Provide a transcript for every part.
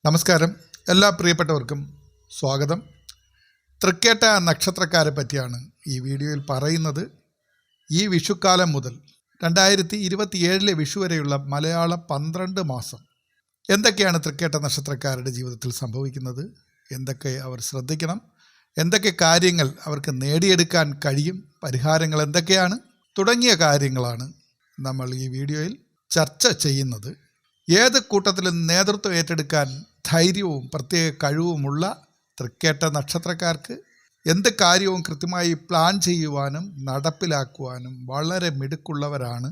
നമസ്കാരം. എല്ലാ പ്രിയപ്പെട്ടവർക്കും സ്വാഗതം. തൃക്കേട്ട നക്ഷത്രക്കാരെ പറ്റിയാണ് ഈ വീഡിയോയിൽ പറയുന്നത്. ഈ വിഷുക്കാലം മുതൽ 2027 വിഷു വരെയുള്ള മലയാള 12 മാസം എന്തൊക്കെയാണ് തൃക്കേട്ട നക്ഷത്രക്കാരുടെ ജീവിതത്തിൽ സംഭവിക്കുന്നത്, എന്തൊക്കെ അവർ ശ്രദ്ധിക്കണം, എന്തൊക്കെ കാര്യങ്ങൾ അവർക്ക് നേടിയെടുക്കാൻ കഴിയും, പരിഹാരങ്ങൾ എന്തൊക്കെയാണ് തുടങ്ങിയ കാര്യങ്ങളാണ് നമ്മൾ ഈ വീഡിയോയിൽ ചർച്ച ചെയ്യുന്നത്. ഏത് കൂട്ടത്തിലും നേതൃത്വം ഏറ്റെടുക്കാൻ ധൈര്യവും പ്രത്യേക കഴിവുമുള്ള തൃക്കേട്ട നക്ഷത്രക്കാർക്ക് എന്ത് കാര്യവും കൃത്യമായി പ്ലാൻ ചെയ്യുവാനും നടപ്പിലാക്കുവാനും വളരെ മിടുക്കുള്ളവരാണ്.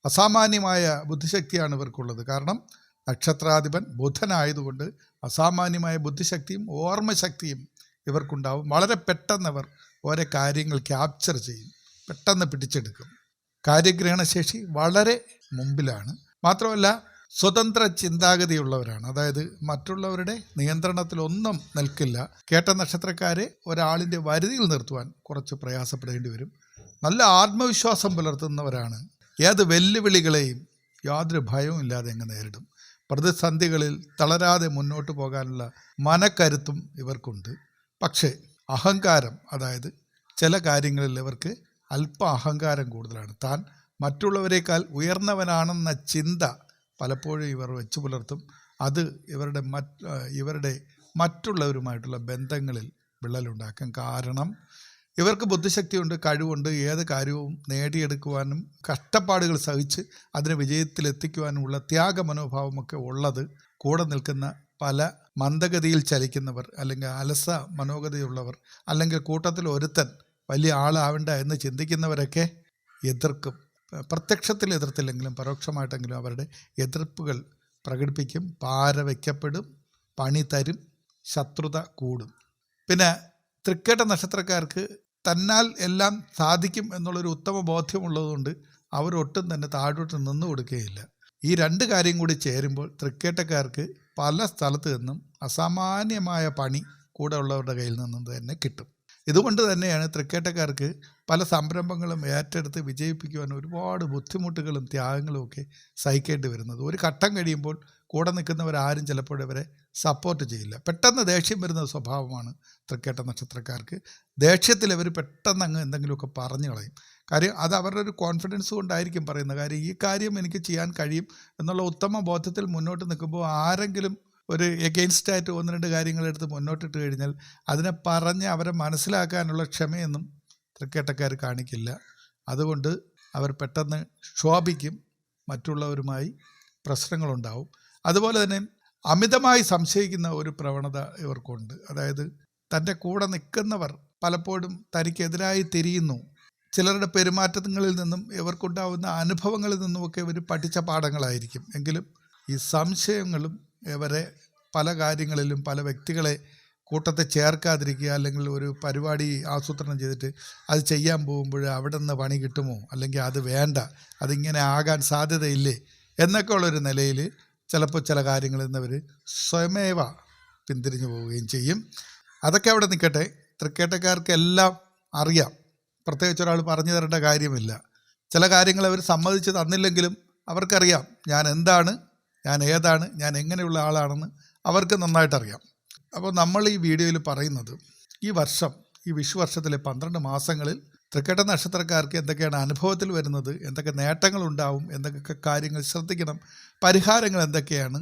അസാമാന്യമായ ബുദ്ധിശക്തിയാണ് ഇവർക്കുള്ളത്. കാരണം നക്ഷത്രാധിപൻ ബുധനായതുകൊണ്ട് അസാമാന്യമായ ബുദ്ധിശക്തിയും ഓർമ്മശക്തിയും ഇവർക്കുണ്ടാവും. വളരെ പെട്ടെന്ന് അവർ ഓരോ കാര്യങ്ങൾ ക്യാപ്ചർ ചെയ്യും, പെട്ടെന്ന് പിടിച്ചെടുക്കും. കാര്യഗ്രഹണശേഷി വളരെ മുമ്പിലാണ്. മാത്രമല്ല സ്വതന്ത്ര ചിന്താഗതിയുള്ളവരാണ്. അതായത് മറ്റുള്ളവരുടെ നിയന്ത്രണത്തിലൊന്നും നിൽക്കില്ല. കേട്ട നക്ഷത്രക്കാരെ ഒരാളിൻ്റെ വരുതിയിൽ നിർത്തുവാൻ കുറച്ച് പ്രയാസപ്പെടേണ്ടി വരും. നല്ല ആത്മവിശ്വാസം പുലർത്തുന്നവരാണ്. ഏത് വെല്ലുവിളികളെയും യാതൊരു ഭയവും ഇല്ലാതെ അങ്ങ് നേരിടും. പ്രതിസന്ധികളിൽ തളരാതെ മുന്നോട്ട് പോകാനുള്ള മനക്കരുത്തും ഇവർക്കുണ്ട്. പക്ഷേ അഹങ്കാരം, അതായത് ചില കാര്യങ്ങളിൽ ഇവർക്ക് അല്പ അഹങ്കാരം കൂടുതലാണ്. താൻ മറ്റുള്ളവരെക്കാൾ ഉയർന്നവനാണെന്ന ചിന്ത പലപ്പോഴും ഇവർ വെച്ചു പുലർത്തും. അത് ഇവരുടെ മറ്റുള്ളവരുമായിട്ടുള്ള ബന്ധങ്ങളിൽ വിള്ളലുണ്ടാക്കും. കാരണം ഇവർക്ക് ബുദ്ധിശക്തിയുണ്ട്, കഴിവുണ്ട്. ഏത് കാര്യവും നേടിയെടുക്കുവാനും കഷ്ടപ്പാടുകൾ സഹിച്ച് അതിന് വിജയത്തിലെത്തിക്കുവാനുമുള്ള ത്യാഗ മനോഭാവമൊക്കെ ഉള്ളത് കൂടെ നിൽക്കുന്ന പല മന്ദഗതിയിൽ ചലിക്കുന്നവർ, അല്ലെങ്കിൽ അലസ മനോഗതിയുള്ളവർ, അല്ലെങ്കിൽ കൂട്ടത്തിൽ ഒരുത്തൻ വലിയ ആളാവേണ്ട എന്ന് ചിന്തിക്കുന്നവരൊക്കെ എതിർക്കും. പ്രത്യക്ഷത്തിൽ എതിർത്തില്ലെങ്കിലും പരോക്ഷമായിട്ടെങ്കിലും അവരുടെ എതിർപ്പുകൾ പ്രകടിപ്പിക്കും. പാര വയ്ക്കപ്പെടും, പണി തരും, ശത്രുത കൂടും. പിന്നെ തൃക്കേട്ട നക്ഷത്രക്കാർക്ക് തന്നാൽ എല്ലാം സാധിക്കും എന്നുള്ളൊരു ഉത്തമ ബോധ്യമുള്ളതുകൊണ്ട് അവരൊട്ടും തന്നെ താഴോട്ട് നിന്നു കൊടുക്കുകയില്ല. ഈ രണ്ട് കാര്യം കൂടി ചേരുമ്പോൾ തൃക്കേട്ടക്കാർക്ക് പല സ്ഥലത്ത് നിന്നും അസാമാന്യമായ പണി കൂടെ ഉള്ളവരുടെ കയ്യിൽ നിന്നും തന്നെ കിട്ടും. ഇതുകൊണ്ട് തന്നെയാണ് തൃക്കേട്ടക്കാർക്ക് പല സംരംഭങ്ങളും ഏറ്റെടുത്ത് വിജയിപ്പിക്കുവാൻ ഒരുപാട് ബുദ്ധിമുട്ടുകളും ത്യാഗങ്ങളും ഒക്കെ സഹിക്കേണ്ടി വരുന്നത്. ഒരു ഘട്ടം കഴിയുമ്പോൾ കൂടെ നിൽക്കുന്നവരാരും ചിലപ്പോൾ ഇവരെ സപ്പോർട്ട് ചെയ്യില്ല. പെട്ടെന്ന് ദേഷ്യം വരുന്ന സ്വഭാവമാണ് തൃക്കേട്ട നക്ഷത്രക്കാർക്ക്. ദേഷ്യത്തിൽ ഇവർ പെട്ടെന്ന് അങ്ങ് എന്തെങ്കിലുമൊക്കെ പറഞ്ഞു കളയും. കാര്യം അത് അവരുടെ ഒരു കോൺഫിഡൻസ് കൊണ്ടായിരിക്കും പറയുന്നത്. കാര്യം ഈ കാര്യം എനിക്ക് ചെയ്യാൻ കഴിയും എന്നുള്ള ഉത്തമ ബോധ്യത്തിൽ മുന്നോട്ട് നിൽക്കുമ്പോൾ ആരെങ്കിലും ഒരു എഗെയിൻസ്റ്റായിട്ട് ഒന്ന് രണ്ട് കാര്യങ്ങളെടുത്ത് മുന്നോട്ടിട്ട് കഴിഞ്ഞാൽ അതിനെ പറഞ്ഞ് അവരെ മനസ്സിലാക്കാനുള്ള ക്ഷമയൊന്നും തൃക്കേട്ടക്കാർ കാണിക്കില്ല. അതുകൊണ്ട് അവർ പെട്ടെന്ന് ക്ഷോഭിക്കും, മറ്റുള്ളവരുമായി പ്രശ്നങ്ങളുണ്ടാവും. അതുപോലെ തന്നെ അമിതമായി സംശയിക്കുന്ന ഒരു പ്രവണത ഇവർക്കുണ്ട്. അതായത് തൻ്റെ കൂടെ നിൽക്കുന്നവർ പലപ്പോഴും തനിക്കെതിരായി തിരിയുന്നു. ചിലരുടെ പെരുമാറ്റങ്ങളിൽ നിന്നും ഇവർക്കുണ്ടാവുന്ന അനുഭവങ്ങളിൽ നിന്നുമൊക്കെ ഇവർ പഠിച്ച പാഠങ്ങളായിരിക്കും. എങ്കിലും ഈ സംശയങ്ങളും ഇവരെ പല കാര്യങ്ങളിലും പല വ്യക്തികളെ കൂട്ടത്തെ ചേർക്കാതിരിക്കുക, അല്ലെങ്കിൽ ഒരു പരിപാടി ആസൂത്രണം ചെയ്തിട്ട് അത് ചെയ്യാൻ പോകുമ്പോൾ അവിടെ നിന്ന് പണി കിട്ടുമോ, അല്ലെങ്കിൽ അത് വേണ്ട, അതിങ്ങനെ ആകാൻ സാധ്യതയില്ലേ എന്നൊക്കെ ഉള്ളൊരു നിലയിൽ ചിലപ്പോൾ ചില കാര്യങ്ങളിൽ നിന്നവർ സ്വയമേവ പിന്തിരിഞ്ഞു പോവുകയും ചെയ്യും. അതൊക്കെ അവിടെ നിൽക്കട്ടെ. തൃക്കേട്ടക്കാർക്കെല്ലാം അറിയാം, പ്രത്യേകിച്ച് ഒരാൾ പറഞ്ഞു തരേണ്ട കാര്യമില്ല. ചില കാര്യങ്ങൾ അവർ സമ്മതിച്ച് തന്നില്ലെങ്കിലും അവർക്കറിയാം ഞാൻ എന്താണ്, ഞാൻ ഏതാണ്, ഞാൻ എങ്ങനെയുള്ള ആളാണെന്ന് അവർക്ക് നന്നായിട്ടറിയാം. അപ്പോൾ നമ്മൾ ഈ വീഡിയോയിൽ പറയുന്നത് ഈ വർഷം, ഈ വിഷുവർഷത്തിലെ 12 മാസങ്ങളിൽ തൃക്കേട്ട നക്ഷത്രക്കാർക്ക് എന്തൊക്കെയാണ് അനുഭവത്തിൽ വരുന്നത്, എന്തൊക്കെ നേട്ടങ്ങളുണ്ടാവും, എന്തൊക്കെ കാര്യങ്ങൾ ശ്രദ്ധിക്കണം, പരിഹാരങ്ങൾ എന്തൊക്കെയാണ്,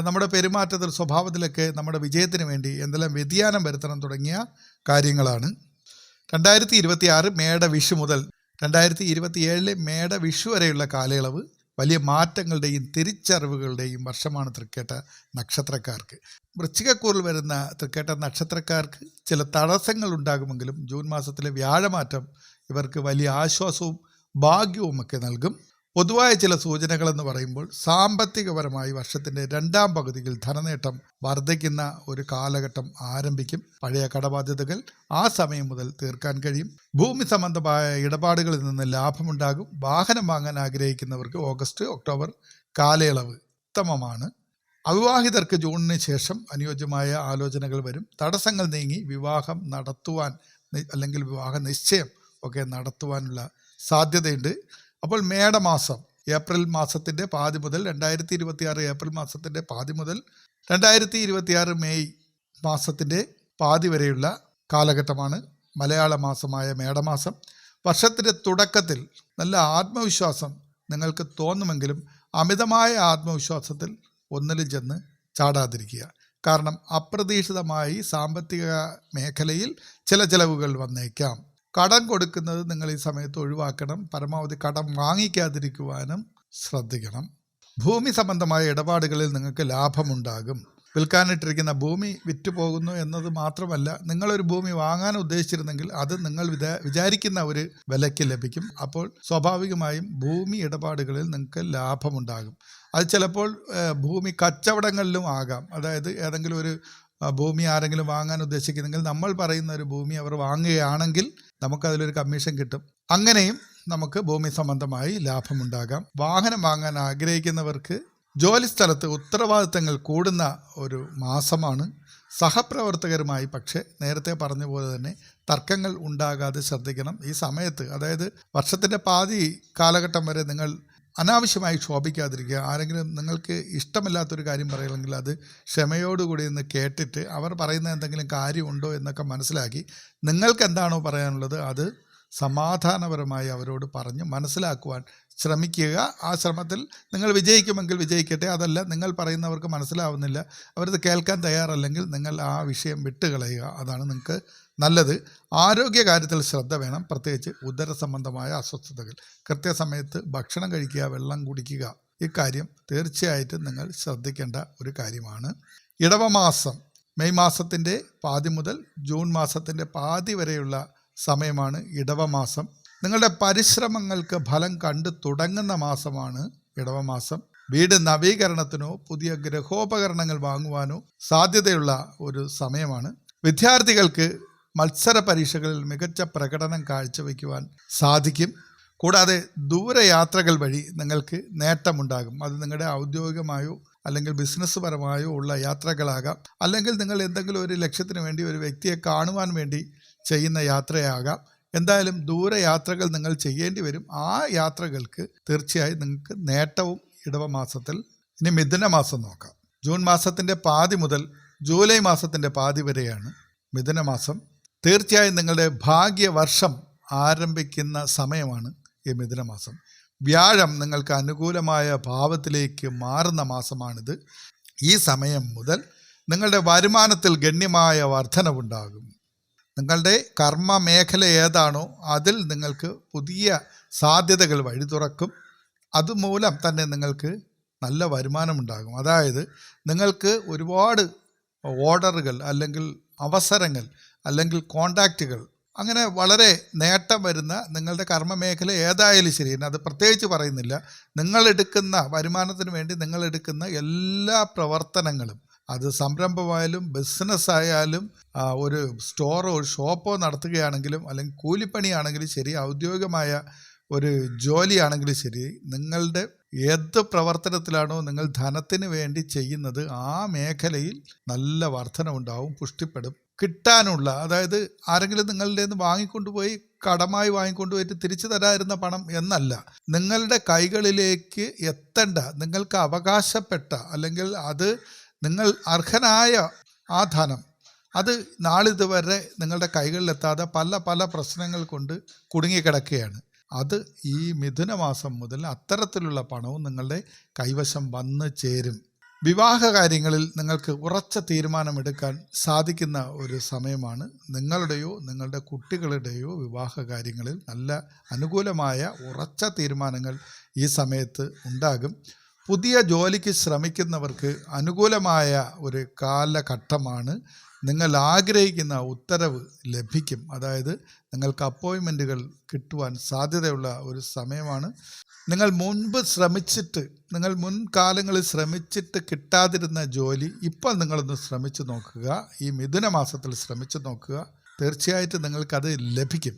നമ്മുടെ പെരുമാറ്റത്തിൽ സ്വഭാവത്തിലൊക്കെ നമ്മുടെ വിജയത്തിന് വേണ്ടി എന്തെല്ലാം വ്യതിയാനം വരുത്തണം തുടങ്ങിയ കാര്യങ്ങളാണ്. 2026 മേട വിഷു മുതൽ 2027 മേട വിഷു വരെയുള്ള കാലയളവ് വലിയ മാറ്റങ്ങളുടെയും തിരിച്ചറിവുകളുടെയും വർഷമാണ് തൃക്കേട്ട നക്ഷത്രക്കാർക്ക്. വൃശ്ചികക്കൂറിൽ വരുന്ന തൃക്കേട്ട നക്ഷത്രക്കാർക്ക് ചില തടസ്സങ്ങൾ ഉണ്ടാകുമെങ്കിലും ജൂൺ മാസത്തിലെ വ്യാഴമാറ്റം ഇവർക്ക് വലിയ ആശ്വാസവും ഭാഗ്യവും ഒക്കെ നൽകും. പൊതുവായ ചില സൂചനകളെന്ന് പറയുമ്പോൾ സാമ്പത്തികപരമായി വർഷത്തിൻ്റെ 2ാം പകുതിയിൽ ധനനേട്ടം വർദ്ധിക്കുന്ന ഒരു കാലഘട്ടം ആരംഭിക്കും. പഴയ കടബാധ്യതകൾ ആ സമയം മുതൽ തീർക്കാൻ കഴിയും. ഭൂമി സംബന്ധമായ ഇടപാടുകളിൽ നിന്ന് ലാഭമുണ്ടാകും. വാഹനം വാങ്ങാൻ ആഗ്രഹിക്കുന്നവർക്ക് ഓഗസ്റ്റ് ഒക്ടോബർ കാലയളവ് ഉത്തമമാണ്. അവിവാഹിതർക്ക് ജൂണിന് ശേഷം അനുയോജ്യമായ ആലോചനകൾ വരും. തടസ്സങ്ങൾ നീങ്ങി വിവാഹം നടത്തുവാൻ, അല്ലെങ്കിൽ വിവാഹ നിശ്ചയം ഒക്കെ നടത്തുവാനുള്ള സാധ്യതയുണ്ട്. അപ്പോൾ മേടമാസം ഏപ്രിൽ മാസത്തിൻ്റെ പാതി മുതൽ 2026 ഏപ്രിൽ മാസത്തിൻ്റെ പാതി മുതൽ 2026 മെയ് മാസത്തിൻ്റെ പാതി വരെയുള്ള കാലഘട്ടമാണ് മലയാള മാസമായ മേടമാസം. വർഷത്തിൻ്റെ തുടക്കത്തിൽ നല്ല ആത്മവിശ്വാസം നിങ്ങൾക്ക് തോന്നുമെങ്കിലും അമിതമായ ആത്മവിശ്വാസത്തിൽ ഒന്നിലും ചെന്ന് ചാടാതിരിക്കുക. കാരണം അപ്രതീക്ഷിതമായി സാമ്പത്തിക മേഖലയിൽ ചില ചിലവുകൾ വന്നേക്കാം. കടം കൊടുക്കുന്നത് നിങ്ങൾ ഈ സമയത്ത് ഒഴിവാക്കണം. പരമാവധി കടം വാങ്ങിക്കാതിരിക്കുവാനും ശ്രദ്ധിക്കണം. ഭൂമി സംബന്ധമായ ഇടപാടുകളിൽ നിങ്ങൾക്ക് ലാഭമുണ്ടാകും. വിൽക്കാനിട്ടിരിക്കുന്ന ഭൂമി വിറ്റുപോകുന്നു എന്നത് മാത്രമല്ല, നിങ്ങളൊരു ഭൂമി വാങ്ങാൻ ഉദ്ദേശിച്ചിരുന്നെങ്കിൽ അത് നിങ്ങൾ വിചാരിക്കുന്ന ഒരു വിലയ്ക്ക് ലഭിക്കും. അപ്പോൾ സ്വാഭാവികമായും ഭൂമി ഇടപാടുകളിൽ നിങ്ങൾക്ക് ലാഭമുണ്ടാകും. അത് ചിലപ്പോൾ ഭൂമി കച്ചവടങ്ങളിലും ആകാം. അതായത് ഏതെങ്കിലും ഒരു ഭൂമി ആരെങ്കിലും വാങ്ങാൻ ഉദ്ദേശിക്കുന്നെങ്കിൽ നമ്മൾ പറയുന്ന ഒരു ഭൂമി അവർ വാങ്ങുകയാണെങ്കിൽ നമുക്കതിലൊരു കമ്മീഷൻ കിട്ടും. അങ്ങനെയും നമുക്ക് ഭൂമി സംബന്ധമായി ലാഭമുണ്ടാകാം. വാഹനം വാങ്ങാൻ ആഗ്രഹിക്കുന്നവർക്ക് ജോലി സ്ഥലത്ത് ഉത്തരവാദിത്തങ്ങൾ കൂടുന്ന ഒരു മാസമാണ്. സഹപ്രവർത്തകരുമായി പക്ഷേ നേരത്തെ പറഞ്ഞ പോലെ തന്നെ തർക്കങ്ങൾ ഉണ്ടാകാതെ ശ്രദ്ധിക്കണം. ഈ സമയത്ത്, അതായത് വർഷത്തിൻ്റെ പാതി കാലഘട്ടം വരെ നിങ്ങൾ അനാവശ്യമായി ക്ഷോഭിക്കാതിരിക്കുക. ആരെങ്കിലും നിങ്ങൾക്ക് ഇഷ്ടമില്ലാത്തൊരു കാര്യം പറയുകയാണെങ്കിൽ അത് ക്ഷമയോടുകൂടി ഒന്ന് കേട്ടിട്ട് അവർ പറയുന്ന എന്തെങ്കിലും കാര്യമുണ്ടോ എന്നൊക്കെ മനസ്സിലാക്കി നിങ്ങൾക്ക് എന്താണോ പറയാനുള്ളത് അത് സമാധാനപരമായി അവരോട് പറഞ്ഞ് മനസ്സിലാക്കുവാൻ ശ്രമിക്കുക. ആ ശ്രമത്തിൽ നിങ്ങൾ വിജയിക്കുമെങ്കിൽ വിജയിക്കട്ടെ. അതല്ല, നിങ്ങൾ പറയുന്നവർക്ക് മനസ്സിലാവുന്നില്ല, അവരത് കേൾക്കാൻ തയ്യാറല്ലെങ്കിൽ നിങ്ങൾ ആ വിഷയം വിട്ടുകളയുക. അതാണ് നിങ്ങൾക്ക് നല്ലത്. ആരോഗ്യകാര്യത്തിൽ ശ്രദ്ധ വേണം. പ്രത്യേകിച്ച് ഉദര സംബന്ധമായ അസ്വസ്ഥതകൾ. കൃത്യസമയത്ത് ഭക്ഷണം കഴിക്കുക, വെള്ളം കുടിക്കുക. ഇക്കാര്യം തീർച്ചയായിട്ടും നിങ്ങൾ ശ്രദ്ധിക്കേണ്ട ഒരു കാര്യമാണ്. ഇടവമാസം മെയ് മാസത്തിൻ്റെ പാതി മുതൽ ജൂൺ മാസത്തിൻ്റെ പാതി വരെയുള്ള സമയമാണ് ഇടവമാസം. നിങ്ങളുടെ പരിശ്രമങ്ങൾക്ക് ഫലം കണ്ടു തുടങ്ങുന്ന മാസമാണ് ഇടവമാസം. വീട് നവീകരണത്തിനോ പുതിയ ഗൃഹോപകരണങ്ങൾ വാങ്ങുവാനോ സാധ്യതയുള്ള ഒരു സമയമാണ്. വിദ്യാർത്ഥികൾക്ക് മത്സര പരീക്ഷകളിൽ മികച്ച പ്രകടനം കാഴ്ചവെക്കുവാൻ സാധിക്കും. കൂടാതെ ദൂരയാത്രകൾ വഴി നിങ്ങൾക്ക് നേട്ടമുണ്ടാകും. അത് നിങ്ങളുടെ ഔദ്യോഗികമായോ അല്ലെങ്കിൽ ബിസിനസ് പരമായോ ഉള്ള യാത്രകളാകാം, അല്ലെങ്കിൽ നിങ്ങൾ എന്തെങ്കിലും ഒരു ലക്ഷ്യത്തിന് വേണ്ടി ഒരു വ്യക്തിയെ കാണുവാൻ വേണ്ടി ചെയ്യുന്ന യാത്രയാകാം. എന്തായാലും ദൂരയാത്രകൾ നിങ്ങൾ ചെയ്യേണ്ടി വരും. ആ യാത്രകൾക്ക് തീർച്ചയായും നിങ്ങൾക്ക് നേട്ടവും ഇടവമാസത്തിൽ. ഇനി മിഥുന മാസം നോക്കാം. ജൂൺ മാസത്തിൻ്റെ പാതി മുതൽ ജൂലൈ മാസത്തിൻ്റെ പാതി വരെയാണ് മിഥുന മാസം. തീർച്ചയായും നിങ്ങളുടെ ഭാഗ്യവർഷം ആരംഭിക്കുന്ന സമയമാണ് ഈ മിഥുന മാസം. വ്യാഴം നിങ്ങൾക്ക് അനുകൂലമായ ഭാവത്തിലേക്ക് മാറുന്ന മാസമാണിത്. ഈ സമയം മുതൽ നിങ്ങളുടെ വരുമാനത്തിൽ ഗണ്യമായ വർധനവുണ്ടാകും. നിങ്ങളുടെ കർമ്മ മേഖല ഏതാണോ അതിൽ നിങ്ങൾക്ക് പുതിയ സാധ്യതകൾ വഴി തുറക്കും. അതുമൂലം തന്നെ നിങ്ങൾക്ക് നല്ല വരുമാനമുണ്ടാകും. അതായത് നിങ്ങൾക്ക് ഒരുപാട് ഓർഡറുകൾ അല്ലെങ്കിൽ അവസരങ്ങൾ അല്ലെങ്കിൽ കോണ്ടാക്റ്റുകൾ, അങ്ങനെ വളരെ നേട്ടം വരുന്ന നിങ്ങളുടെ കർമ്മ മേഖല ഏതായാലും ശരി, അത് പ്രത്യേകിച്ച് പറയുന്നില്ല, നിങ്ങളെടുക്കുന്ന വരുമാനത്തിന് വേണ്ടി നിങ്ങളെടുക്കുന്ന എല്ലാ പ്രവർത്തനങ്ങളും, അത് സംരംഭമായാലും ബിസിനസ്സായാലും ഒരു സ്റ്റോറോ ഷോപ്പോ നടത്തുകയാണെങ്കിലും അല്ലെങ്കിൽ കൂലിപ്പണിയാണെങ്കിലും ശരി, ഔദ്യോഗികമായ ഒരു ജോലിയാണെങ്കിലും ശരി, നിങ്ങളുടെ ഏത് പ്രവർത്തനത്തിലാണോ നിങ്ങൾ ധനത്തിന് വേണ്ടി ചെയ്യുന്നത് ആ മേഖലയിൽ നല്ല വർധനവുണ്ടാവും, പുഷ്ടിപ്പെടും. കിട്ടാനുള്ള, അതായത് ആരെങ്കിലും നിങ്ങളുടെ നിന്ന് വാങ്ങിക്കൊണ്ടുപോയി കടമായി വാങ്ങിക്കൊണ്ടുപോയിട്ട് തിരിച്ചു തരാതിരുന്ന പണം എന്നല്ല, നിങ്ങളുടെ കൈകളിലേക്ക് എത്തേണ്ട, നിങ്ങൾക്ക് അവകാശപ്പെട്ട അല്ലെങ്കിൽ അത് നിങ്ങൾ അർഹനായ ആ ധനം, അത് നാളിതുവരെ നിങ്ങളുടെ കൈകളിലെത്താതെ പല പല പ്രശ്നങ്ങൾ കൊണ്ട് കുടുങ്ങിക്കിടക്കുകയാണ്. അത് ഈ മിഥുന മാസം മുതൽ അത്തരത്തിലുള്ള പണവും നിങ്ങളുടെ കൈവശം വന്ന് ചേരും. വിവാഹ കാര്യങ്ങളിൽ നിങ്ങൾക്ക് ഉറച്ച തീരുമാനമെടുക്കാൻ സാധിക്കുന്ന ഒരു സമയമാണ്. നിങ്ങളുടെയോ നിങ്ങളുടെ കുട്ടികളുടെയോ വിവാഹ കാര്യങ്ങളിൽ നല്ല അനുകൂലമായ ഉറച്ച തീരുമാനങ്ങൾ ഈ സമയത്ത് ഉണ്ടാകും. പുതിയ ജോലിക്ക് ശ്രമിക്കുന്നവർക്ക് അനുകൂലമായ ഒരു കാലഘട്ടമാണ്. നിങ്ങൾ ആഗ്രഹിക്കുന്ന ഉത്തരവ് ലഭിക്കും. അതായത് നിങ്ങൾക്ക് അപ്പോയിൻമെൻറ്റുകൾ കിട്ടുവാൻ സാധ്യതയുള്ള ഒരു സമയമാണ്. നിങ്ങൾ മുൻകാലങ്ങളിൽ ശ്രമിച്ചിട്ട് കിട്ടാതിരുന്ന ജോലി ഇപ്പോൾ നിങ്ങളൊന്ന് ശ്രമിച്ചു നോക്കുക. ഈ മിഥുന മാസത്തിൽ ശ്രമിച്ചു നോക്കുക. തീർച്ചയായിട്ടും നിങ്ങൾക്കത് ലഭിക്കും.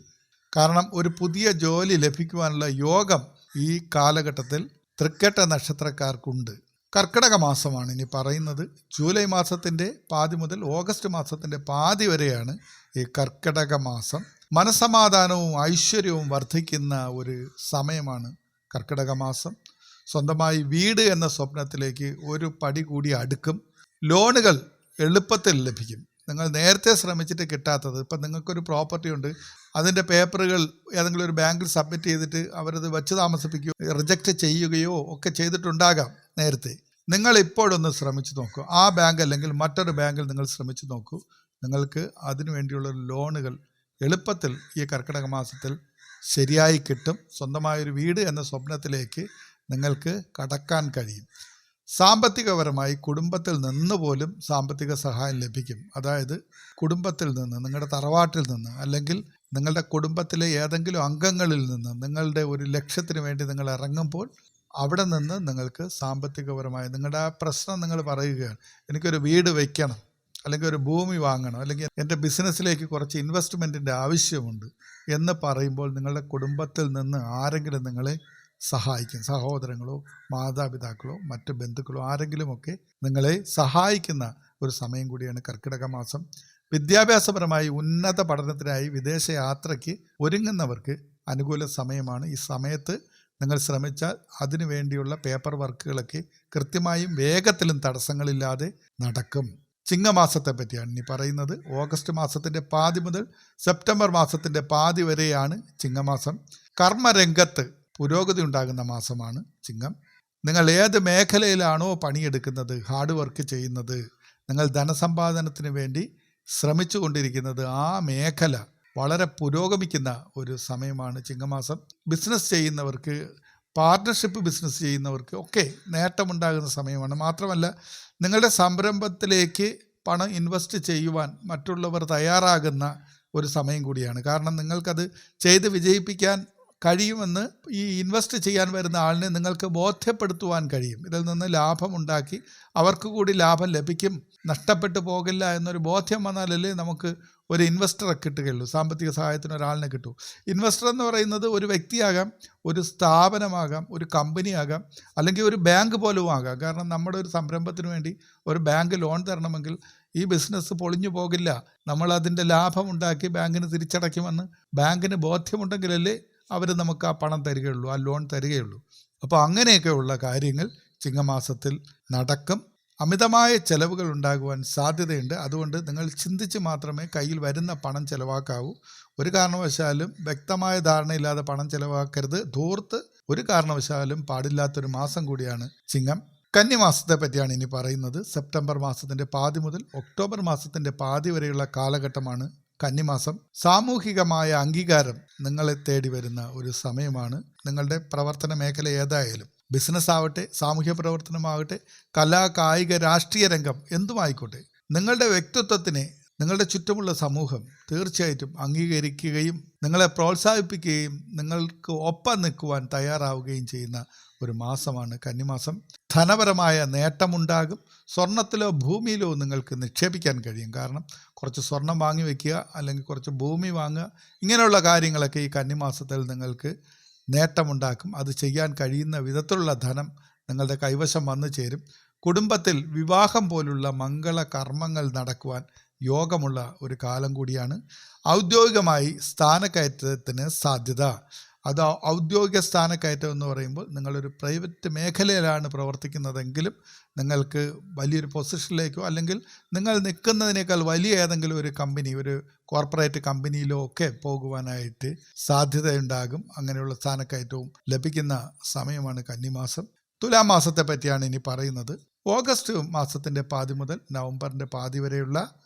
കാരണം ഒരു പുതിയ ജോലി ലഭിക്കുവാനുള്ള യോഗം ഈ കാലഘട്ടത്തിൽ തൃക്കേട്ട നക്ഷത്രക്കാർക്കുണ്ട്. കർക്കിടക മാസമാണ് ഇനി പറയുന്നത്. ജൂലൈ മാസത്തിൻ്റെ പാതി മുതൽ ഓഗസ്റ്റ് മാസത്തിൻ്റെ പാതി വരെയാണ് ഈ കർക്കിടക മാസം. മനസ്സമാധാനവും ഐശ്വര്യവും വർദ്ധിക്കുന്ന ഒരു സമയമാണ് കർക്കിടക മാസം. സ്വന്തമായി വീട് എന്ന സ്വപ്നത്തിലേക്ക് ഒരു പടി കൂടി അടുക്കും. ലോണുകൾ എളുപ്പത്തിൽ ലഭിക്കും. നിങ്ങൾ നേരത്തെ ശ്രമിച്ചിട്ട് കിട്ടാത്തത്, ഇപ്പം നിങ്ങൾക്കൊരു പ്രോപ്പർട്ടി ഉണ്ട്, അതിൻ്റെ പേപ്പറുകൾ ഏതെങ്കിലും ഒരു ബാങ്കിൽ സബ്മിറ്റ് ചെയ്തിട്ട് അവരത് വെച്ച് താമസിപ്പിക്കുകയോ റിജക്റ്റ് ചെയ്യുകയോ ഒക്കെ ചെയ്തിട്ടുണ്ടാകാം നേരത്തെ. നിങ്ങൾ ഇപ്പോഴൊന്ന് ശ്രമിച്ചു നോക്കൂ. ആ ബാങ്ക് അല്ലെങ്കിൽ മറ്റൊരു ബാങ്കിൽ നിങ്ങൾ ശ്രമിച്ചു നോക്കൂ. നിങ്ങൾക്ക് അതിനു വേണ്ടിയുള്ള ലോണുകൾ എളുപ്പത്തിൽ ഈ കർക്കിടക മാസത്തിൽ ശരിയായി കിട്ടും. സ്വന്തമായൊരു വീട് എന്ന സ്വപ്നത്തിലേക്ക് നിങ്ങൾക്ക് കടക്കാൻ കഴിയും. സാമ്പത്തികപരമായി കുടുംബത്തിൽ നിന്ന് പോലും സാമ്പത്തിക സഹായം ലഭിക്കും. അതായത് കുടുംബത്തിൽ നിന്ന്, നിങ്ങളുടെ തറവാട്ടിൽ നിന്ന്, അല്ലെങ്കിൽ നിങ്ങളുടെ കുടുംബത്തിലെ ഏതെങ്കിലും അംഗങ്ങളിൽ നിന്ന് നിങ്ങളുടെ ഒരു ലക്ഷ്യത്തിന് വേണ്ടി നിങ്ങൾ ഇറങ്ങുമ്പോൾ അവിടെ നിന്ന് നിങ്ങൾക്ക് സാമ്പത്തികപരമായി നിങ്ങളുടെ ആ പ്രശ്നം നിങ്ങൾ പറയുകയാണ്, എനിക്കൊരു വീട് വയ്ക്കണം, അല്ലെങ്കിൽ ഒരു ഭൂമി വാങ്ങണം, അല്ലെങ്കിൽ എൻ്റെ ബിസിനസ്സിലേക്ക് കുറച്ച് ഇൻവെസ്റ്റ്മെൻറ്റിൻ്റെ ആവശ്യമുണ്ട് എന്ന് പറയുമ്പോൾ നിങ്ങളുടെ കുടുംബത്തിൽ നിന്ന് ആരെങ്കിലും നിങ്ങളെ സഹായിക്കും. സഹോദരങ്ങളോ മാതാപിതാക്കളോ മറ്റ് ബന്ധുക്കളോ ആരെങ്കിലുമൊക്കെ നിങ്ങളെ സഹായിക്കുന്ന ഒരു സമയം കൂടിയാണ് കർക്കിടക മാസം. വിദ്യാഭ്യാസപരമായി ഉന്നത പഠനത്തിനായി വിദേശ യാത്രയ്ക്ക് ഒരുങ്ങുന്നവർക്ക് അനുകൂല സമയമാണ്. ഈ സമയത്ത് നിങ്ങൾ ശ്രമിച്ചാൽ അതിനു വേണ്ടിയുള്ള പേപ്പർ വർക്കുകളൊക്കെ കൃത്യമായും വേഗത്തിലും തടസ്സങ്ങളില്ലാതെ നടക്കും. ചിങ്ങമാസത്തെ പറ്റിയാണ് ഇനി പറയുന്നത്. ഓഗസ്റ്റ് മാസത്തിൻ്റെ പാതി മുതൽ സെപ്റ്റംബർ മാസത്തിൻ്റെ പാതി വരെയാണ് ചിങ്ങമാസം. കർമ്മരംഗത്ത് പുരോഗതി ഉണ്ടാകുന്ന മാസമാണ് ചിങ്ങം. നിങ്ങൾ ഏത് മേഖലയിലാണോ പണിയെടുക്കുന്നത്, ഹാർഡ് വർക്ക് ചെയ്യുന്നത്, നിങ്ങൾ ധനസമ്പാദനത്തിന് വേണ്ടി ശ്രമിച്ചു കൊണ്ടിരിക്കുന്നത്, ആ മേഖല വളരെ പുരോഗമിക്കുന്ന ഒരു സമയമാണ് ചിങ്ങമാസം. ബിസിനസ് ചെയ്യുന്നവർക്ക്, പാർട്ട്ണർഷിപ്പ് ബിസിനസ് ചെയ്യുന്നവർക്ക് ഒക്കെ നേട്ടമുണ്ടാകുന്ന സമയമാണ്. മാത്രമല്ല നിങ്ങളുടെ സംരംഭത്തിലേക്ക് പണം ഇൻവെസ്റ്റ് ചെയ്യുവാൻ മറ്റുള്ളവർ തയ്യാറാകുന്ന ഒരു സമയം കൂടിയാണ്. കാരണം നിങ്ങൾക്കത് ചെയ്ത് വിജയിപ്പിക്കാൻ കഴിയുമെന്ന് ഈ ഇൻവെസ്റ്റ് ചെയ്യാൻ വരുന്ന ആളിനെ നിങ്ങൾക്ക് ബോധ്യപ്പെടുത്തുവാൻ കഴിയും. ഇതിൽ നിന്ന് ലാഭമുണ്ടാക്കി അവർക്ക് കൂടി ലാഭം ലഭിക്കും, നഷ്ടപ്പെട്ടു പോകില്ല എന്നൊരു ബോധ്യം വന്നാലല്ലേ നമുക്ക് ഒരു ഇൻവെസ്റ്ററെ കിട്ടുകയുള്ളൂ. സാമ്പത്തിക സഹായത്തിന് ഒരാളിനെ കിട്ടൂ. ഇൻവെസ്റ്റർ എന്ന് പറയുന്നത് ഒരു വ്യക്തിയാകാം, ഒരു സ്ഥാപനമാകാം, ഒരു കമ്പനിയാകാം, അല്ലെങ്കിൽ ഒരു ബാങ്ക് പോലും ആകാം. കാരണം നമ്മുടെ ഒരു സംരംഭത്തിന് വേണ്ടി ഒരു ബാങ്ക് ലോൺ തരണമെങ്കിൽ ഈ ബിസിനസ് പൊളിഞ്ഞു പോകില്ല, നമ്മളതിൻ്റെ ലാഭമുണ്ടാക്കി ബാങ്കിന് തിരിച്ചടയ്ക്കുമെന്ന് ബാങ്കിന് ബോധ്യമുണ്ടെങ്കിലല്ലേ അവർ നമുക്ക് ആ പണം തരികയുള്ളൂ, ആ ലോൺ തരികയുള്ളൂ. അപ്പോൾ അങ്ങനെയൊക്കെയുള്ള കാര്യങ്ങൾ ചിങ്ങമാസത്തിൽ നടക്കും. അമിതമായ ചെലവുകൾ ഉണ്ടാകുവാൻ സാധ്യതയുണ്ട്. അതുകൊണ്ട് നിങ്ങൾ ചിന്തിച്ച് മാത്രമേ കയ്യിൽ വരുന്ന പണം ചിലവാക്കാവൂ. ഒരു കാരണവശാലും വ്യക്തമായ ധാരണയില്ലാതെ പണം ചിലവാക്കരുത്. ധൂർത്ത് ഒരു കാരണവശാലും പാടില്ലാത്തൊരു മാസം കൂടിയാണ് ചിങ്ങം. കന്നിമാസത്തെ പറ്റിയാണ് ഇനി പറയുന്നത്. സെപ്റ്റംബർ മാസത്തിൻ്റെ പാതി മുതൽ ഒക്ടോബർ മാസത്തിൻ്റെ പാതി വരെയുള്ള കാലഘട്ടമാണ് കന്നിമാസം. സാമൂഹികമായ അംഗീകാരം നിങ്ങളെ തേടി വരുന്ന ഒരു സമയമാണ്. നിങ്ങളുടെ പ്രവർത്തന മേഖല ഏതായാലും, ബിസിനസ് ആവട്ടെ, സാമൂഹ്യ പ്രവർത്തനമാകട്ടെ, കലാ, കായിക, രാഷ്ട്രീയ രംഗം എന്തുമായിക്കോട്ടെ, നിങ്ങളുടെ വ്യക്തിത്വത്തിനെ നിങ്ങളുടെ ചുറ്റുമുള്ള സമൂഹം തീർച്ചയായിട്ടും അംഗീകരിക്കുകയും നിങ്ങളെ പ്രോത്സാഹിപ്പിക്കുകയും നിങ്ങൾക്ക് ഒപ്പം നിൽക്കുവാൻ തയ്യാറാവുകയും ചെയ്യുന്ന ഒരു മാസമാണ് കന്നിമാസം. ധനപരമായ നേട്ടമുണ്ടാകും. സ്വർണത്തിലോ ഭൂമിയിലോ നിങ്ങൾക്ക് നിക്ഷേപിക്കാൻ കഴിയും. കാരണം കുറച്ച് സ്വർണം വാങ്ങി വയ്ക്കുക, അല്ലെങ്കിൽ കുറച്ച് ഭൂമി വാങ്ങുക, ഇങ്ങനെയുള്ള കാര്യങ്ങളൊക്കെ ഈ കന്നിമാസത്തിൽ നിങ്ങൾക്ക് നേട്ടമുണ്ടാക്കും. അത് ചെയ്യാൻ കഴിയുന്ന വിധത്തിലുള്ള ധനം നിങ്ങളുടെ കൈവശം വന്നു ചേരും. കുടുംബത്തിൽ വിവാഹം പോലുള്ള മംഗള കർമ്മങ്ങൾ നടക്കുവാൻ യോഗമുള്ള ഒരു കാലം കൂടിയാണ്. ഔദ്യോഗികമായി സ്ഥാനക്കയറ്റത്തിന് സാധ്യത. അത് ഔദ്യോഗിക സ്ഥാനക്കയറ്റം എന്ന് പറയുമ്പോൾ നിങ്ങളൊരു പ്രൈവറ്റ് മേഖലയിലാണ് പ്രവർത്തിക്കുന്നതെങ്കിലും നിങ്ങൾക്ക് വലിയൊരു പൊസിഷനിലേക്കോ, അല്ലെങ്കിൽ നിങ്ങൾ നിൽക്കുന്നതിനേക്കാൾ വലിയ ഏതെങ്കിലും ഒരു കമ്പനി, ഒരു കോർപ്പറേറ്റ് കമ്പനിയിലോ ഒക്കെ പോകുവാനായിട്ട് സാധ്യതയുണ്ടാകും. അങ്ങനെയുള്ള സ്ഥാനക്കയറ്റവും ലഭിക്കുന്ന സമയമാണ് കന്നിമാസം. തുലാം മാസത്തെ പറ്റിയാണ് ഇനി പറയുന്നത്. ഓഗസ്റ്റ് മാസത്തിൻ്റെ പാതി മുതൽ നവംബറിൻ്റെ പാതി വരെയുള്ള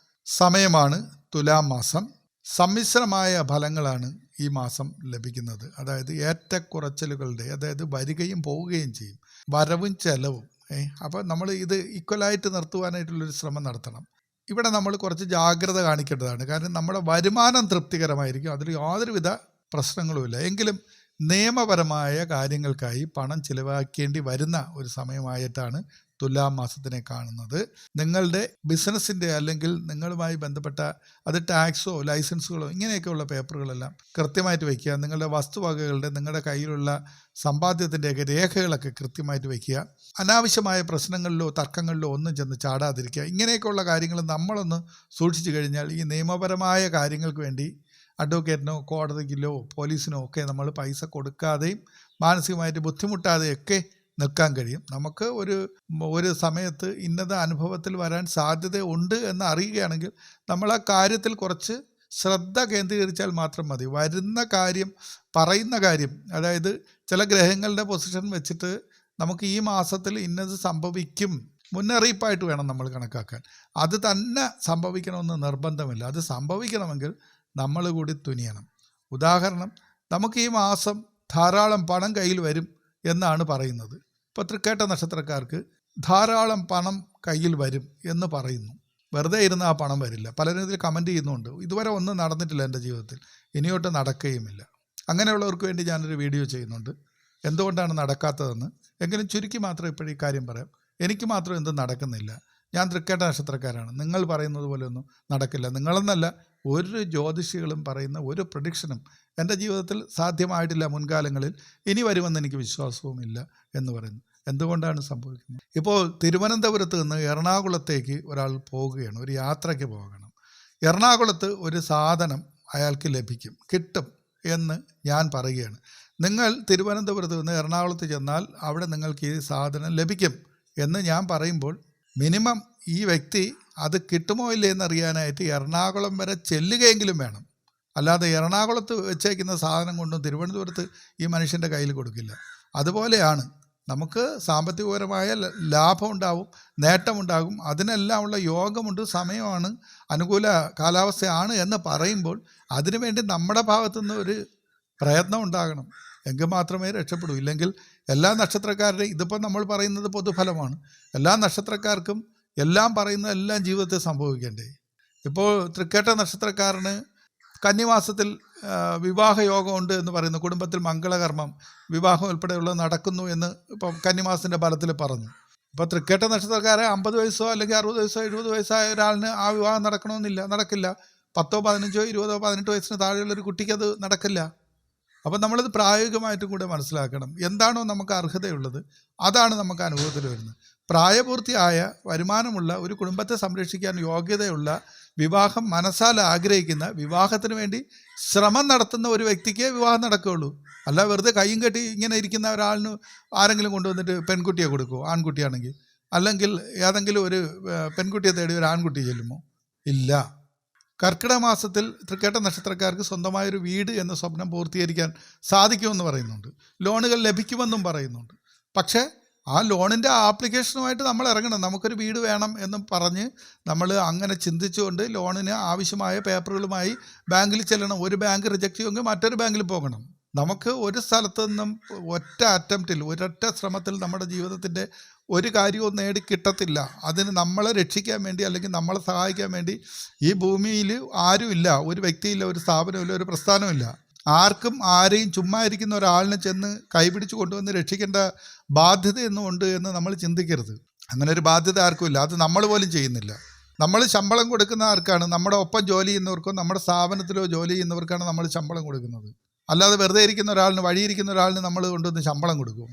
സമയമാണ് തുലാം മാസം. സമ്മിശ്രമായ ഫലങ്ങളാണ് ഈ മാസം ലഭിക്കുന്നത്. അതായത് ഏറ്റക്കുറച്ചിലുകളുടെ, അതായത് വരികയും പോവുകയും ചെയ്യും, വരവും ചെലവും. അപ്പോൾ നമ്മൾ ഇത് ഈക്വലായിട്ട് നിർത്തുവാനായിട്ടുള്ളൊരു ശ്രമം നടത്തണം. ഇവിടെ നമ്മൾ കുറച്ച് ജാഗ്രത കാണിക്കേണ്ടതാണ്. കാരണം നമ്മുടെ വരുമാനം തൃപ്തികരമായിരിക്കും, അതിൽ യാതൊരുവിധ പ്രശ്നങ്ങളുമില്ല. എങ്കിലും നിയമപരമായ കാര്യങ്ങൾക്കായി പണം ചിലവാക്കേണ്ടി വരുന്ന ഒരു സമയമായിട്ടാണ് തുലാം മാസത്തിനെ കാണുന്നത്. നിങ്ങളുടെ ബിസിനസ്സിൻ്റെ അല്ലെങ്കിൽ നിങ്ങളുമായി ബന്ധപ്പെട്ട അത് ടാക്സോ ലൈസൻസുകളോ ഇങ്ങനെയൊക്കെയുള്ള പേപ്പറുകളെല്ലാം കൃത്യമായിട്ട് വയ്ക്കുക. നിങ്ങളുടെ വസ്തുവകകളുടെ, നിങ്ങളുടെ കയ്യിലുള്ള സമ്പാദ്യത്തിൻ്റെയൊക്കെ രേഖകളൊക്കെ കൃത്യമായിട്ട് വയ്ക്കുക. അനാവശ്യമായ പ്രശ്നങ്ങളിലോ തർക്കങ്ങളിലോ ഒന്നും ചെന്ന് ചാടാതിരിക്കുക. ഇങ്ങനെയൊക്കെയുള്ള കാര്യങ്ങൾ നമ്മളൊന്ന് സൂക്ഷിച്ചു കഴിഞ്ഞാൽ ഈ നിയമപരമായ കാര്യങ്ങൾക്ക് വേണ്ടി അഡ്വക്കേറ്റിനോ കോടതിയിലോ പോലീസിനോ ഒക്കെ നമ്മൾ പൈസ കൊടുക്കാതെയും മാനസികമായിട്ട് ബുദ്ധിമുട്ടാതെയൊക്കെ നിൽക്കാൻ കഴിയും. നമുക്ക് ഒരു സമയത്ത് ഇന്നത് അനുഭവത്തിൽ വരാൻ സാധ്യതയുണ്ട് എന്ന് അറിയുകയാണെങ്കിൽ നമ്മൾ ആ കാര്യത്തിൽ കുറച്ച് ശ്രദ്ധ കേന്ദ്രീകരിച്ചാൽ മാത്രം മതി. വരുന്ന കാര്യം, പറയുന്ന കാര്യം, അതായത് ചില ഗ്രഹങ്ങളുടെ പൊസിഷൻ വെച്ചിട്ട് നമുക്ക് ഈ മാസത്തിൽ ഇന്നത് സംഭവിക്കും മുന്നറിയിപ്പായിട്ട് വേണം നമ്മൾ കണക്കാക്കാൻ. അത് തന്നെ സംഭവിക്കണമെന്ന് നിർബന്ധമില്ല. അത് സംഭവിക്കണമെങ്കിൽ നമ്മൾ കൂടി തുനിയണം. ഉദാഹരണം, നമുക്ക് ഈ മാസം ധാരാളം പണം കയ്യിൽ വരും എന്നാണ് പറയുന്നത്. ഇപ്പോൾ തൃക്കേട്ട നക്ഷത്രക്കാർക്ക് ധാരാളം പണം കയ്യിൽ വരും എന്ന് പറയുന്നു. വെറുതെ ഇരുന്ന് ആ പണം വരില്ല. പലരും ഇതിൽ കമൻറ്റ് ചെയ്യുന്നുണ്ട്, ഇതുവരെ ഒന്നും നടന്നിട്ടില്ല എൻ്റെ ജീവിതത്തിൽ, ഇനിയോട്ട് നടക്കുകയുമില്ല. അങ്ങനെയുള്ളവർക്ക് വേണ്ടി ഞാനൊരു വീഡിയോ ചെയ്യുന്നുണ്ട്, എന്തുകൊണ്ടാണ് നടക്കാത്തതെന്ന്. എങ്കിലും ചുരുക്കി മാത്രം ഇപ്പോഴീ കാര്യം പറയാം. എനിക്ക് മാത്രം എന്തും നടക്കുന്നില്ല. ഞാൻ തൃക്കേട്ട നക്ഷത്രക്കാരാണ്. നിങ്ങൾ പറയുന്നത് പോലെ ഒന്നും നടക്കില്ല. നിങ്ങളെന്നല്ല, ഒരു ജ്യോതിഷികളും പറയുന്ന ഒരു പ്രഡിക്ഷനും എൻ്റെ ജീവിതത്തിൽ സാധ്യമായിട്ടില്ല മുൻകാലങ്ങളിൽ. ഇനി വരുമെന്ന് എനിക്ക് വിശ്വാസവുമില്ല എന്ന് പറയുന്നു. എന്തുകൊണ്ടാണ് സംഭവിക്കുന്നത്? ഇപ്പോൾ തിരുവനന്തപുരത്ത് നിന്ന് എറണാകുളത്തേക്ക് ഒരാൾ പോകുകയാണ്, ഒരു യാത്രയ്ക്ക് പോകണം. എറണാകുളത്ത് ഒരു സാധനം അയാൾക്ക് ലഭിക്കും, കിട്ടും എന്ന് ഞാൻ പറയുകയാണ്. നിങ്ങൾ തിരുവനന്തപുരത്ത് നിന്ന് എറണാകുളത്ത് ചെന്നാൽ അവിടെ നിങ്ങൾക്ക് ഈ സാധനം ലഭിക്കും എന്ന് ഞാൻ പറയുമ്പോൾ മിനിമം ഈ വ്യക്തി അത് കിട്ടുമോ ഇല്ലേ എന്നറിയാനായിട്ട് എറണാകുളം വരെ ചെല്ലുകയെങ്കിലും വേണം. അല്ലാതെ എറണാകുളത്ത് വെച്ചേക്കുന്ന സാധനം കൊണ്ടും തിരുവനന്തപുരത്ത് ഈ മനുഷ്യൻ്റെ കയ്യിൽ കൊടുക്കില്ല. അതുപോലെയാണ് നമുക്ക് സാമ്പത്തികപരമായ ലാഭം ഉണ്ടാവും, നേട്ടമുണ്ടാകും, അതിനെല്ലാം ഉള്ള യോഗമുണ്ട്, സമയമാണ്, അനുകൂല കാലാവസ്ഥയാണ് എന്ന് പറയുമ്പോൾ അതിനുവേണ്ടി നമ്മുടെ ഭാഗത്തുനിന്ന് ഒരു പ്രയത്നം ഉണ്ടാകണം. എങ്കിൽ മാത്രമേ രക്ഷപ്പെടൂ. ഇല്ലെങ്കിൽ എല്ലാ നക്ഷത്രക്കാരുടെയും, ഇതിപ്പോൾ നമ്മൾ പറയുന്നത് പൊതുഫലമാണ്, എല്ലാ നക്ഷത്രക്കാർക്കും എല്ലാം പറയുന്ന എല്ലാം ജീവിതത്തിൽ സംഭവിക്കേണ്ടേ. ഇപ്പോൾ തൃക്കേട്ട നക്ഷത്രക്കാരന് കന്നിമാസത്തിൽ വിവാഹയോഗമുണ്ട് എന്ന് പറയുന്നു. കുടുംബത്തിൽ മംഗളകർമ്മം, വിവാഹം ഉൾപ്പെടെയുള്ളത് നടക്കുന്നു എന്ന് ഇപ്പം കന്നിമാസത്തിൻ്റെ ഫലത്തിൽ പറഞ്ഞു. ഇപ്പോൾ തൃക്കേട്ട നക്ഷത്രക്കാരെ 50 വയസ്സോ അല്ലെങ്കിൽ 60 വയസ്സോ 70 വയസ്സായ ഒരാളിന് ആ വിവാഹം നടക്കണമെന്നില്ല, നടക്കില്ല. 10, 15, 20, 18 വയസ്സിന് താഴെയുള്ളൊരു കുട്ടിക്കത് നടക്കില്ല. അപ്പം നമ്മളിത് പ്രായോഗികമായിട്ടും കൂടെ മനസ്സിലാക്കണം. എന്താണോ നമുക്ക് അർഹതയുള്ളത് അതാണ് നമുക്ക് അനുഭവത്തിൽ വരുന്നത്. പ്രായപൂർത്തിയായ വരുമാനമുള്ള ഒരു കുടുംബത്തെ സംരക്ഷിക്കാൻ യോഗ്യതയുള്ള, വിവാഹം മനസ്സാൽ ആഗ്രഹിക്കുന്ന, വിവാഹത്തിന് വേണ്ടി ശ്രമം നടത്തുന്ന ഒരു വ്യക്തിക്കേ വിവാഹം നടക്കുകയുള്ളൂ. അല്ല വെറുതെ കയ്യും കെട്ടി ഇങ്ങനെ ഇരിക്കുന്ന ഒരാളിന് ആരെങ്കിലും കൊണ്ടുവന്നിട്ട് പെൺകുട്ടിയെ കൊടുക്കുമോ? ആൺകുട്ടിയാണെങ്കിൽ. അല്ലെങ്കിൽ ഏതെങ്കിലും ഒരു പെൺകുട്ടിയെ തേടി ഒരു ആൺകുട്ടി ചെല്ലുമോ? ഇല്ല. കർക്കിടക മാസത്തിൽ തൃക്കേട്ട നക്ഷത്രക്കാർക്ക് സ്വന്തമായൊരു വീട് എന്ന സ്വപ്നം പൂർത്തീകരിക്കാൻ സാധിക്കുമെന്ന് പറയുന്നുണ്ട്. ലോണുകൾ ലഭിക്കുമെന്നും പറയുന്നുണ്ട്. പക്ഷേ ആ ലോണിൻ്റെ ആപ്ലിക്കേഷനുമായിട്ട് നമ്മൾ ഇറങ്ങണം. നമുക്കൊരു വീട് വേണം എന്നും പറഞ്ഞ് നമ്മൾ അങ്ങനെ ചിന്തിച്ചുകൊണ്ട് ലോണിന് ആവശ്യമായ പേപ്പറുകളുമായി ബാങ്കിൽ ചെല്ലണം. ഒരു ബാങ്ക് റിജക്റ്റ് ചെയ്യുമെങ്കിൽ മറ്റൊരു ബാങ്കിൽ പോകണം. നമുക്ക് ഒരു സ്ഥലത്തു നിന്നും ഒരൊറ്റ ശ്രമത്തിൽ നമ്മുടെ ജീവിതത്തിൻ്റെ ഒരു കാര്യവും നേടിക്കിട്ടത്തില്ല. അതിന് നമ്മളെ രക്ഷിക്കാൻ വേണ്ടി അല്ലെങ്കിൽ നമ്മളെ സഹായിക്കാൻ വേണ്ടി ഈ ഭൂമിയിൽ ആരുമില്ല, ഒരു വ്യക്തിയില്ല, ഒരു സ്ഥാപനമില്ല, ഒരു പ്രസ്ഥാനമില്ല. ആർക്കും ആരെയും ചുമ്മാ ഇരിക്കുന്ന ഒരാളിനെ ചെന്ന് കൈപിടിച്ച് കൊണ്ടുവന്ന് രക്ഷിക്കേണ്ട ബാധ്യതയൊന്നും ഉണ്ട് എന്ന് നമ്മൾ ചിന്തിക്കരുത്. അങ്ങനെ ഒരു ബാധ്യത ആർക്കും ഇല്ല. അത് നമ്മൾ പോലും ചെയ്യുന്നില്ല. നമ്മൾ ശമ്പളം കൊടുക്കുന്ന ആർക്കാണ്? നമ്മുടെ ഒപ്പം ജോലി ചെയ്യുന്നവർക്കോ നമ്മുടെ സ്ഥാപനത്തിലോ ജോലി ചെയ്യുന്നവർക്കാണ് നമ്മൾ ശമ്പളം കൊടുക്കുന്നത്. അല്ലാതെ വെറുതെ ഇരിക്കുന്ന ഒരാളിന്, വഴിയിരിക്കുന്ന ഒരാളിന് നമ്മൾ കൊണ്ടുവന്ന് ശമ്പളം കൊടുക്കുമോ?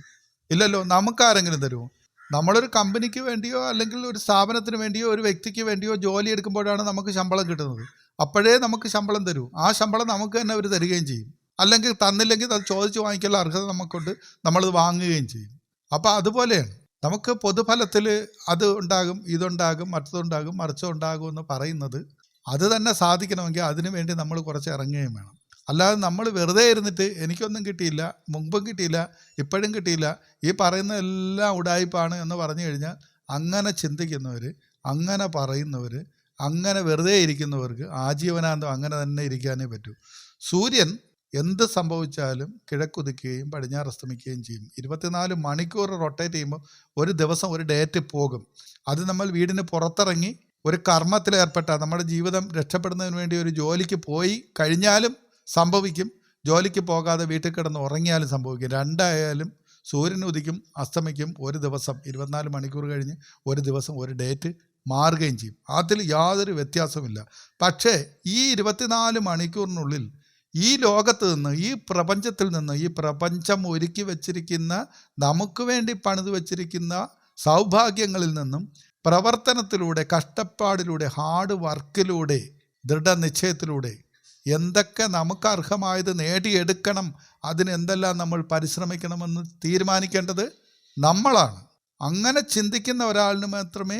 ഇല്ലല്ലോ. നമുക്കാരെങ്കിലും തരുമോ? നമ്മളൊരു കമ്പനിക്ക് വേണ്ടിയോ അല്ലെങ്കിൽ ഒരു സ്ഥാപനത്തിന് വേണ്ടിയോ ഒരു വ്യക്തിക്ക് വേണ്ടിയോ ജോലി എടുക്കുമ്പോഴാണ് നമുക്ക് ശമ്പളം കിട്ടുന്നത്. അപ്പോഴേ നമുക്ക് ശമ്പളം തരൂ. ആ ശമ്പളം നമുക്ക് തന്നെ അവർ തരികയും ചെയ്യും. അല്ലെങ്കിൽ തന്നില്ലെങ്കിൽ അത് ചോദിച്ച് വാങ്ങിക്കാനുള്ള അർഹത നമുക്കുണ്ട്, നമ്മളത് വാങ്ങുകയും ചെയ്യും. അപ്പോൾ അതുപോലെയാണ് നമുക്ക് പൊതുഫലത്തിൽ അത് ഉണ്ടാകും, ഇതുണ്ടാകും, മറ്റതുണ്ടാകും, മറിച്ചുണ്ടാകും എന്ന് പറയുന്നത്. അത് തന്നെ സാധിക്കണമെങ്കിൽ അതിനു വേണ്ടി നമ്മൾ കുറച്ച് ഇറങ്ങുകയും വേണം. അല്ലാതെ നമ്മൾ വെറുതെ ഇരുന്നിട്ട് എനിക്കൊന്നും കിട്ടിയില്ല, മുമ്പും കിട്ടിയില്ല, ഇപ്പോഴും കിട്ടിയില്ല, ഈ പറയുന്ന എല്ലാം ഉടായിപ്പാണ് എന്ന് പറഞ്ഞു കഴിഞ്ഞാൽ അങ്ങനെ ചിന്തിക്കുന്നവർ, അങ്ങനെ പറയുന്നവർ, അങ്ങനെ വെറുതെ ഇരിക്കുന്നവർക്ക് ആജീവനാന്തം അങ്ങനെ തന്നെ ഇരിക്കാനേ പറ്റൂ. സൂര്യൻ എന്ത് സംഭവിച്ചാലും കിഴക്കുദിക്കുകയും പടിഞ്ഞാറ് അസ്തമിക്കുകയും ചെയ്യും. 24 മണിക്കൂർ റൊട്ടേറ്റ് ചെയ്യുമ്പോൾ ഒരു ദിവസം ഒരു ഡേറ്റ് പോകും. അത് നമ്മൾ വീടിന് പുറത്തിറങ്ങി ഒരു കർമ്മത്തിൽ ഏർപ്പെട്ടാൽ നമ്മുടെ ജീവിതം രക്ഷപ്പെടുന്നതിന് വേണ്ടി ഒരു ജോലിക്ക് പോയി കഴിഞ്ഞാലും സംഭവിക്കും, ജോലിക്ക് പോകാതെ വീട്ടിൽ കിടന്ന് ഉറങ്ങിയാലും സംഭവിക്കും. രണ്ടായാലും സൂര്യൻ ഉദിക്കും, അസ്തമിക്കും. ഒരു ദിവസം 24 മണിക്കൂർ കഴിഞ്ഞ് ഒരു ദിവസം ഒരു ഡേറ്റ് മാറുകയും ചെയ്യും. അതിൽ യാതൊരു വ്യത്യാസമില്ല. പക്ഷേ ഈ 24 മണിക്കൂറിനുള്ളിൽ ഈ ലോകത്ത് നിന്ന്, ഈ പ്രപഞ്ചത്തിൽ നിന്ന്, ഈ പ്രപഞ്ചം ഒരുക്കി വച്ചിരിക്കുന്ന, നമുക്ക് വേണ്ടി പണിത് വച്ചിരിക്കുന്ന സൗഭാഗ്യങ്ങളിൽ നിന്നും പ്രവർത്തനത്തിലൂടെ, കഷ്ടപ്പാടിലൂടെ, ഹാർഡ് വർക്കിലൂടെ, ദൃഢനിശ്ചയത്തിലൂടെ എന്തൊക്കെ നമുക്ക് അർഹമായത് നേടിയെടുക്കണം, അതിന് എന്തെല്ലാം നമ്മൾ പരിശ്രമിക്കണമെന്ന് തീരുമാനിക്കേണ്ടത് നമ്മളാണ്. അങ്ങനെ ചിന്തിക്കുന്ന ഒരാളിന് മാത്രമേ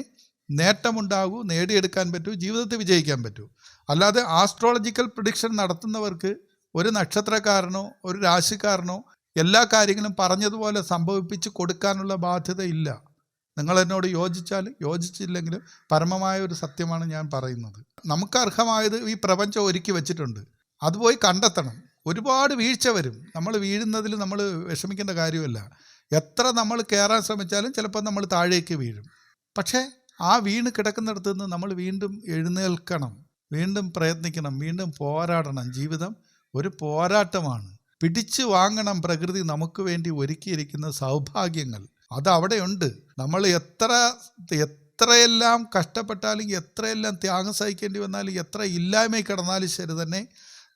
നേട്ടമുണ്ടാകൂ, നേടിയെടുക്കാൻ പറ്റൂ, ജീവിതത്തിൽ വിജയിക്കാൻ പറ്റൂ. അല്ലാതെ ആസ്ട്രോളജിക്കൽ പ്രിഡിക്ഷൻ നടത്തുന്നവർക്ക് ഒരു നക്ഷത്രക്കാരനോ ഒരു രാശിക്കാരനോ എല്ലാ കാര്യങ്ങളും പറഞ്ഞതുപോലെ സംഭവിപ്പിച്ച് കൊടുക്കാനുള്ള ബാധ്യത ഇല്ല. നിങ്ങൾ എന്നോട് യോജിച്ചാൽ യോജിച്ചില്ലെങ്കിലും പരമമായ ഒരു സത്യമാണ് ഞാൻ പറയുന്നത്. നമുക്ക് അർഹമായത് ഈ പ്രപഞ്ചം ഒരുക്കി വെച്ചിട്ടുണ്ട്, അത് പോയി കണ്ടെത്തണം. ഒരുപാട് വീഴ്ച വരും. നമ്മൾ വീഴുന്നതിൽ നമ്മൾ വിഷമിക്കേണ്ട കാര്യമല്ല. എത്ര നമ്മൾ കയറാൻ ശ്രമിച്ചാലും ചിലപ്പോൾ നമ്മൾ താഴേക്ക് വീഴും. പക്ഷേ ആ വീണ് കിടക്കുന്നിടത്ത് നിന്ന് നമ്മൾ വീണ്ടും എഴുന്നേൽക്കണം, വീണ്ടും പ്രയത്നിക്കണം, വീണ്ടും പോരാടണം. ജീവിതം ഒരു പോരാട്ടമാണ്. പിടിച്ചു വാങ്ങണം പ്രകൃതി നമുക്ക് വേണ്ടി ഒരുക്കിയിരിക്കുന്ന സൗഭാഗ്യങ്ങൾ. അത് അവിടെയുണ്ട്. നമ്മൾ എത്രയെല്ലാം കഷ്ടപ്പെട്ടാലും എത്രയെല്ലാം ത്യാഗം സഹിക്കേണ്ടി വന്നാലും എത്ര ഇല്ലായ്മയിൽ കിടന്നാലും ശരി തന്നെ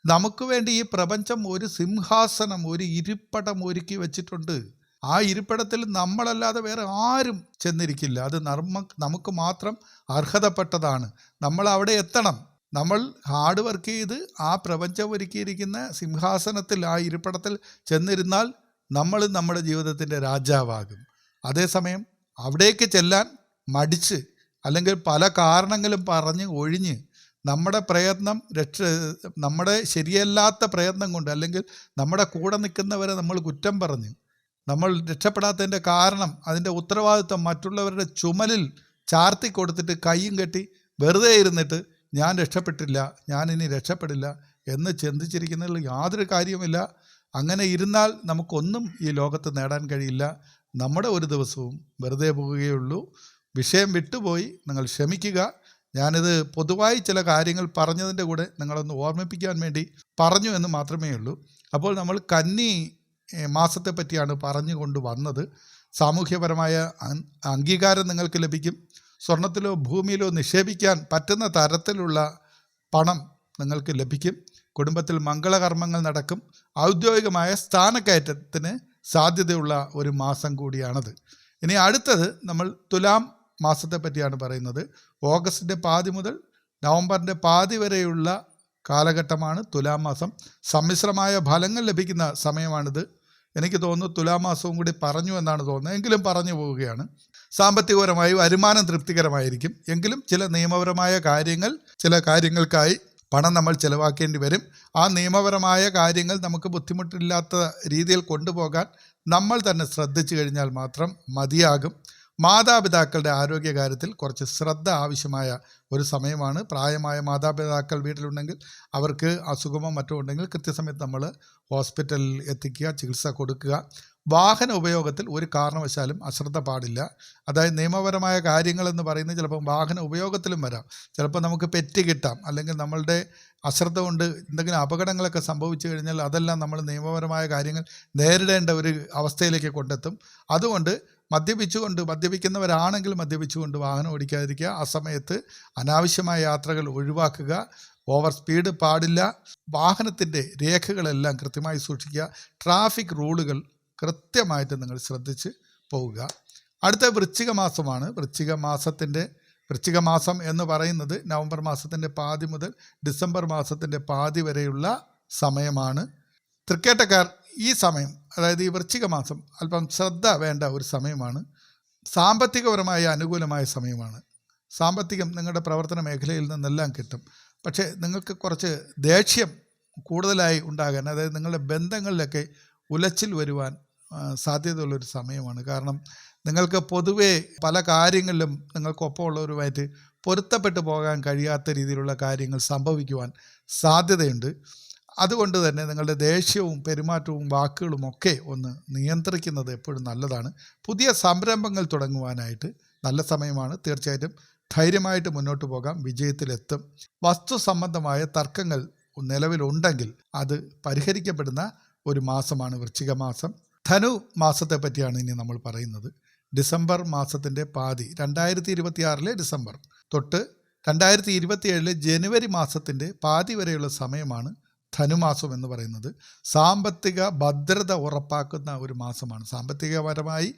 നമുക്ക് വേണ്ടി ഈ പ്രപഞ്ചം ഒരു സിംഹാസനം, ഒരു ഇരിപ്പിടം ഒരുക്കി വെച്ചിട്ടുണ്ട്. ആ ഇരിപ്പിടത്തിൽ നമ്മളല്ലാതെ വേറെ ആരും ചെന്നിരിക്കില്ല. അത് നമുക്ക് മാത്രം അർഹതപ്പെട്ടതാണ്. നമ്മൾ അവിടെ എത്തണം. നമ്മൾ ഹാർഡ് വർക്ക് ചെയ്ത് ആ പ്രപഞ്ചം ഒരുക്കിയിരിക്കുന്ന സിംഹാസനത്തിൽ, ആ ഇരിപ്പിടത്തിൽ ചെന്നിരുന്നാൽ നമ്മൾ നമ്മുടെ ജീവിതത്തിൻ്റെ രാജാവാകും. അതേസമയം അവിടേക്ക് ചെല്ലാൻ മടിച്ച് അല്ലെങ്കിൽ പല കാരണങ്ങളും പറഞ്ഞ് ഒഴിഞ്ഞ് നമ്മുടെ പ്രയത്നം നമ്മുടെ ശരിയല്ലാത്ത പ്രയത്നം കൊണ്ട് അല്ലെങ്കിൽ നമ്മുടെ കൂടെ നിൽക്കുന്നവരെ നമ്മൾ കുറ്റം പറഞ്ഞ് നമ്മൾ രക്ഷപ്പെടാത്തതിൻ്റെ കാരണം അതിൻ്റെ ഉത്തരവാദിത്വം മറ്റുള്ളവരുടെ ചുമലിൽ ചാർത്തി കൊടുത്തിട്ട് കൈയും കെട്ടി വെറുതെ ഇരുന്നിട്ട് ഞാൻ രക്ഷപ്പെട്ടില്ല, ഞാനിനി രക്ഷപ്പെടില്ല എന്ന് ചിന്തിച്ചിരിക്കുന്നതിൽ യാതൊരു കാര്യവുമില്ല. അങ്ങനെ ഇരുന്നാൽ നമുക്കൊന്നും ഈ ലോകത്ത് നേടാൻ കഴിയില്ല. നമ്മുടെ ഒരു ദിവസവും വെറുതെ പോവുകയുള്ളൂ. വിഷയം വിട്ടുപോയി, നിങ്ങൾ ക്ഷമിക്കുക. ഞാനിത് പൊതുവായി ചില കാര്യങ്ങൾ പറഞ്ഞതിൻ്റെ കൂടെ നിങ്ങളൊന്ന് ഓർമ്മിപ്പിക്കാൻ വേണ്ടി പറഞ്ഞു എന്ന് മാത്രമേ ഉള്ളൂ. അപ്പോൾ നമ്മൾ കന്നി മാസത്തെ പറ്റിയാണ് പറഞ്ഞു കൊണ്ട് വന്നത്. സാമൂഹ്യപരമായ അംഗീകാരം നിങ്ങൾക്ക് ലഭിക്കും. സ്വർണത്തിലോ ഭൂമിയിലോ നിക്ഷേപിക്കാൻ പറ്റുന്ന തരത്തിലുള്ള പണം നിങ്ങൾക്ക് ലഭിക്കും. കുടുംബത്തിൽ മംഗളകർമ്മങ്ങൾ നടക്കും. ഔദ്യോഗികമായ സ്ഥാനക്കയറ്റത്തിന് സാധ്യതയുള്ള ഒരു മാസം കൂടിയാണത്. ഇനി അടുത്തത് നമ്മൾ തുലാം മാസത്തെ പറ്റിയാണ് പറയുന്നത്. ഓഗസ്റ്റിൻ്റെ പാതി മുതൽ നവംബറിൻ്റെ പാതി വരെയുള്ള കാലഘട്ടമാണ് തുലാം മാസം. സമ്മിശ്രമായ ഫലങ്ങൾ ലഭിക്കുന്ന സമയമാണിത്. എനിക്ക് തോന്നുന്നു തുലാം മാസവും കൂടി പറഞ്ഞു എന്നാണ് തോന്നുന്നത്, എങ്കിലും പറഞ്ഞു പോവുകയാണ്. സാമ്പത്തികപരമായി വരുമാനം തൃപ്തികരമായിരിക്കും. എങ്കിലും ചില നിയമപരമായ ചില കാര്യങ്ങൾക്കായി പണം നമ്മൾ ചിലവാക്കേണ്ടി വരും. ആ നിയമപരമായ കാര്യങ്ങൾ നമുക്ക് ബുദ്ധിമുട്ടില്ലാത്ത രീതിയിൽ കൊണ്ടുപോകാൻ നമ്മൾ തന്നെ ശ്രദ്ധിച്ചു കഴിഞ്ഞാൽ മാത്രം മതിയാകും. മാതാപിതാക്കളുടെ ആരോഗ്യകാര്യത്തിൽ കുറച്ച് ശ്രദ്ധ ആവശ്യമായ ഒരു സമയമാണ്. പ്രായമായ മാതാപിതാക്കൾ വീട്ടിലുണ്ടെങ്കിൽ അവർക്ക് അസുഖമോ മറ്റോ ഉണ്ടെങ്കിൽ കൃത്യസമയത്ത് നമ്മൾ ഹോസ്പിറ്റലിൽ എത്തിക്കുക, ചികിത്സ കൊടുക്കുക. വാഹന ഉപയോഗത്തിൽ ഒരു കാരണവശാലും അശ്രദ്ധ പാടില്ല. അതായത് നിയമപരമായ കാര്യങ്ങളെന്ന് പറയുന്നത് ചിലപ്പോൾ വാഹന ഉപയോഗത്തിലും വരാം. ചിലപ്പോൾ നമുക്ക് പെറ്റ് കിട്ടാം, അല്ലെങ്കിൽ നമ്മളുടെ അശ്രദ്ധ കൊണ്ട് എന്തെങ്കിലും അപകടങ്ങളൊക്കെ സംഭവിച്ചു കഴിഞ്ഞാൽ അതെല്ലാം നമ്മൾ നിയമപരമായ കാര്യങ്ങൾ നേരിടേണ്ട ഒരു അവസ്ഥയിലേക്ക് കൊണ്ടെത്തും. അതുകൊണ്ട് മദ്യപിക്കുന്നവരാണെങ്കിൽ മദ്യപിച്ചുകൊണ്ട് വാഹനം ഓടിക്കാതിരിക്കുക. ആ സമയത്ത് അനാവശ്യമായ യാത്രകൾ ഒഴിവാക്കുക. ഓവർ സ്പീഡ് പാടില്ല. വാഹനത്തിൻ്റെ രേഖകളെല്ലാം കൃത്യമായി സൂക്ഷിക്കുക. ട്രാഫിക് റൂളുകൾ കൃത്യമായിട്ട് നിങ്ങൾ ശ്രദ്ധിച്ച് പോവുക. അടുത്ത വൃശ്ചിക മാസമാണ്. വൃശ്ചിക മാസം എന്ന് പറയുന്നത് നവംബർ മാസത്തിൻ്റെ പാതി മുതൽ ഡിസംബർ മാസത്തിൻ്റെ പാതി വരെയുള്ള സമയമാണ്. തൃക്കേട്ടക്കാർ ഈ സമയം, അതായത് ഈ വൃശ്ചിക മാസം അല്പം ശ്രദ്ധ വേണ്ട ഒരു സമയമാണ്. സാമ്പത്തികപരമായ അനുകൂലമായ സമയമാണ്. സാമ്പത്തികം നിങ്ങളുടെ പ്രവർത്തന മേഖലയിൽ നിന്നെല്ലാം കിട്ടും. പക്ഷേ നിങ്ങൾക്ക് കുറച്ച് ദേഷ്യം കൂടുതലായി ഉണ്ടാകാൻ, അതായത് നിങ്ങളുടെ ബന്ധങ്ങളിലൊക്കെ ഉലച്ചിൽ വരുവാൻ സാധ്യതയുള്ളൊരു സമയമാണ്. കാരണം നിങ്ങൾക്ക് പൊതുവേ പല കാര്യങ്ങളിലും നിങ്ങൾക്കൊപ്പമുള്ളവരുമായിട്ട് പൊരുത്തപ്പെട്ടു പോകാൻ കഴിയാത്ത രീതിയിലുള്ള കാര്യങ്ങൾ സംഭവിക്കുവാൻ സാധ്യതയുണ്ട്. അതുകൊണ്ട് തന്നെ നിങ്ങളുടെ ദേഷ്യവും പെരുമാറ്റവും വാക്കുകളും ഒക്കെ ഒന്ന് നിയന്ത്രിക്കുന്നത് എപ്പോഴും നല്ലതാണ്. പുതിയ സംരംഭങ്ങൾ തുടങ്ങുവാനായിട്ട് നല്ല സമയമാണ്. തീർച്ചയായിട്ടും ധൈര്യമായിട്ട് മുന്നോട്ട് പോകാം, വിജയത്തിലെത്തും. വസ്തു സംബന്ധമായ തർക്കങ്ങൾ നിലവിലുണ്ടെങ്കിൽ അത് പരിഹരിക്കപ്പെടുന്ന ഒരു മാസമാണ് വൃശ്ചിക മാസം. ധനു മാസത്തെ പറ്റിയാണ് ഇനി നമ്മൾ പറയുന്നത്. ഡിസംബർ മാസത്തിൻ്റെ പാതി, 2026 ഡിസംബർ തൊട്ട് 2027 ജനുവരി മാസത്തിൻ്റെ പാതി വരെയുള്ള സമയമാണ് ധനുമാസം എന്ന് പറയുന്നത്. സാമ്പത്തിക ഭദ്രത ഉറപ്പാക്കുന്ന ഒരു മാസമാണ്. സാമ്പത്തികപരമായി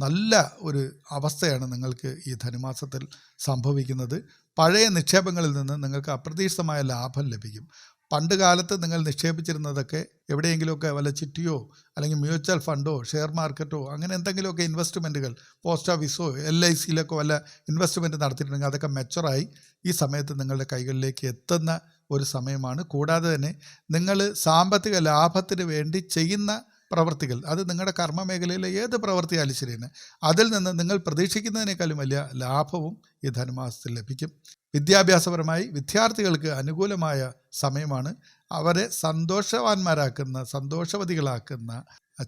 നല്ല ഒരു അവസ്ഥയാണ് നിങ്ങൾക്ക് ഈ ധനുമാസത്തിൽ സംഭവിക്കുന്നത്. പഴയ നിക്ഷേപങ്ങളിൽ നിന്ന് നിങ്ങൾക്ക് അപ്രതീക്ഷിതമായ ലാഭം ലഭിക്കും. പണ്ട് കാലത്ത് നിങ്ങൾ നിക്ഷേപിച്ചിരുന്നതൊക്കെ എവിടെയെങ്കിലുമൊക്കെ വല്ല ചിട്ടിയോ അല്ലെങ്കിൽ മ്യൂച്വൽ ഫണ്ടോ ഷെയർ മാർക്കറ്റോ അങ്ങനെ എന്തെങ്കിലുമൊക്കെ ഇൻവെസ്റ്റ്മെൻറ്റുകൾ പോസ്റ്റ് ഓഫീസോ LICയിലൊക്കെ വല്ല ഇൻവെസ്റ്റ്മെൻറ്റ് നടത്തിയിട്ടുണ്ടെങ്കിൽ അതൊക്കെ മെച്ചുറായി ഈ സമയത്ത് നിങ്ങളുടെ കൈകളിലേക്ക് എത്തുന്ന ഒരു സമയമാണ്. കൂടാതെ തന്നെ നിങ്ങൾ സാമ്പത്തിക ലാഭത്തിന് വേണ്ടി ചെയ്യുന്ന പ്രവൃത്തികൾ, അത് നിങ്ങളുടെ കർമ്മ മേഖലയിലെ ഏത് പ്രവൃത്തിയാലും ശരിയാണ്, അതിൽ നിന്ന് നിങ്ങൾ പ്രതീക്ഷിക്കുന്നതിനേക്കാളും വലിയ ലാഭവും ഈ ധനുമാസത്തിൽ ലഭിക്കും. വിദ്യാഭ്യാസപരമായി വിദ്യാർത്ഥികൾക്ക് അനുകൂലമായ സമയമാണ്. അവരെ സന്തോഷവാന്മാരാക്കുന്ന സന്തോഷവതികളാക്കുന്ന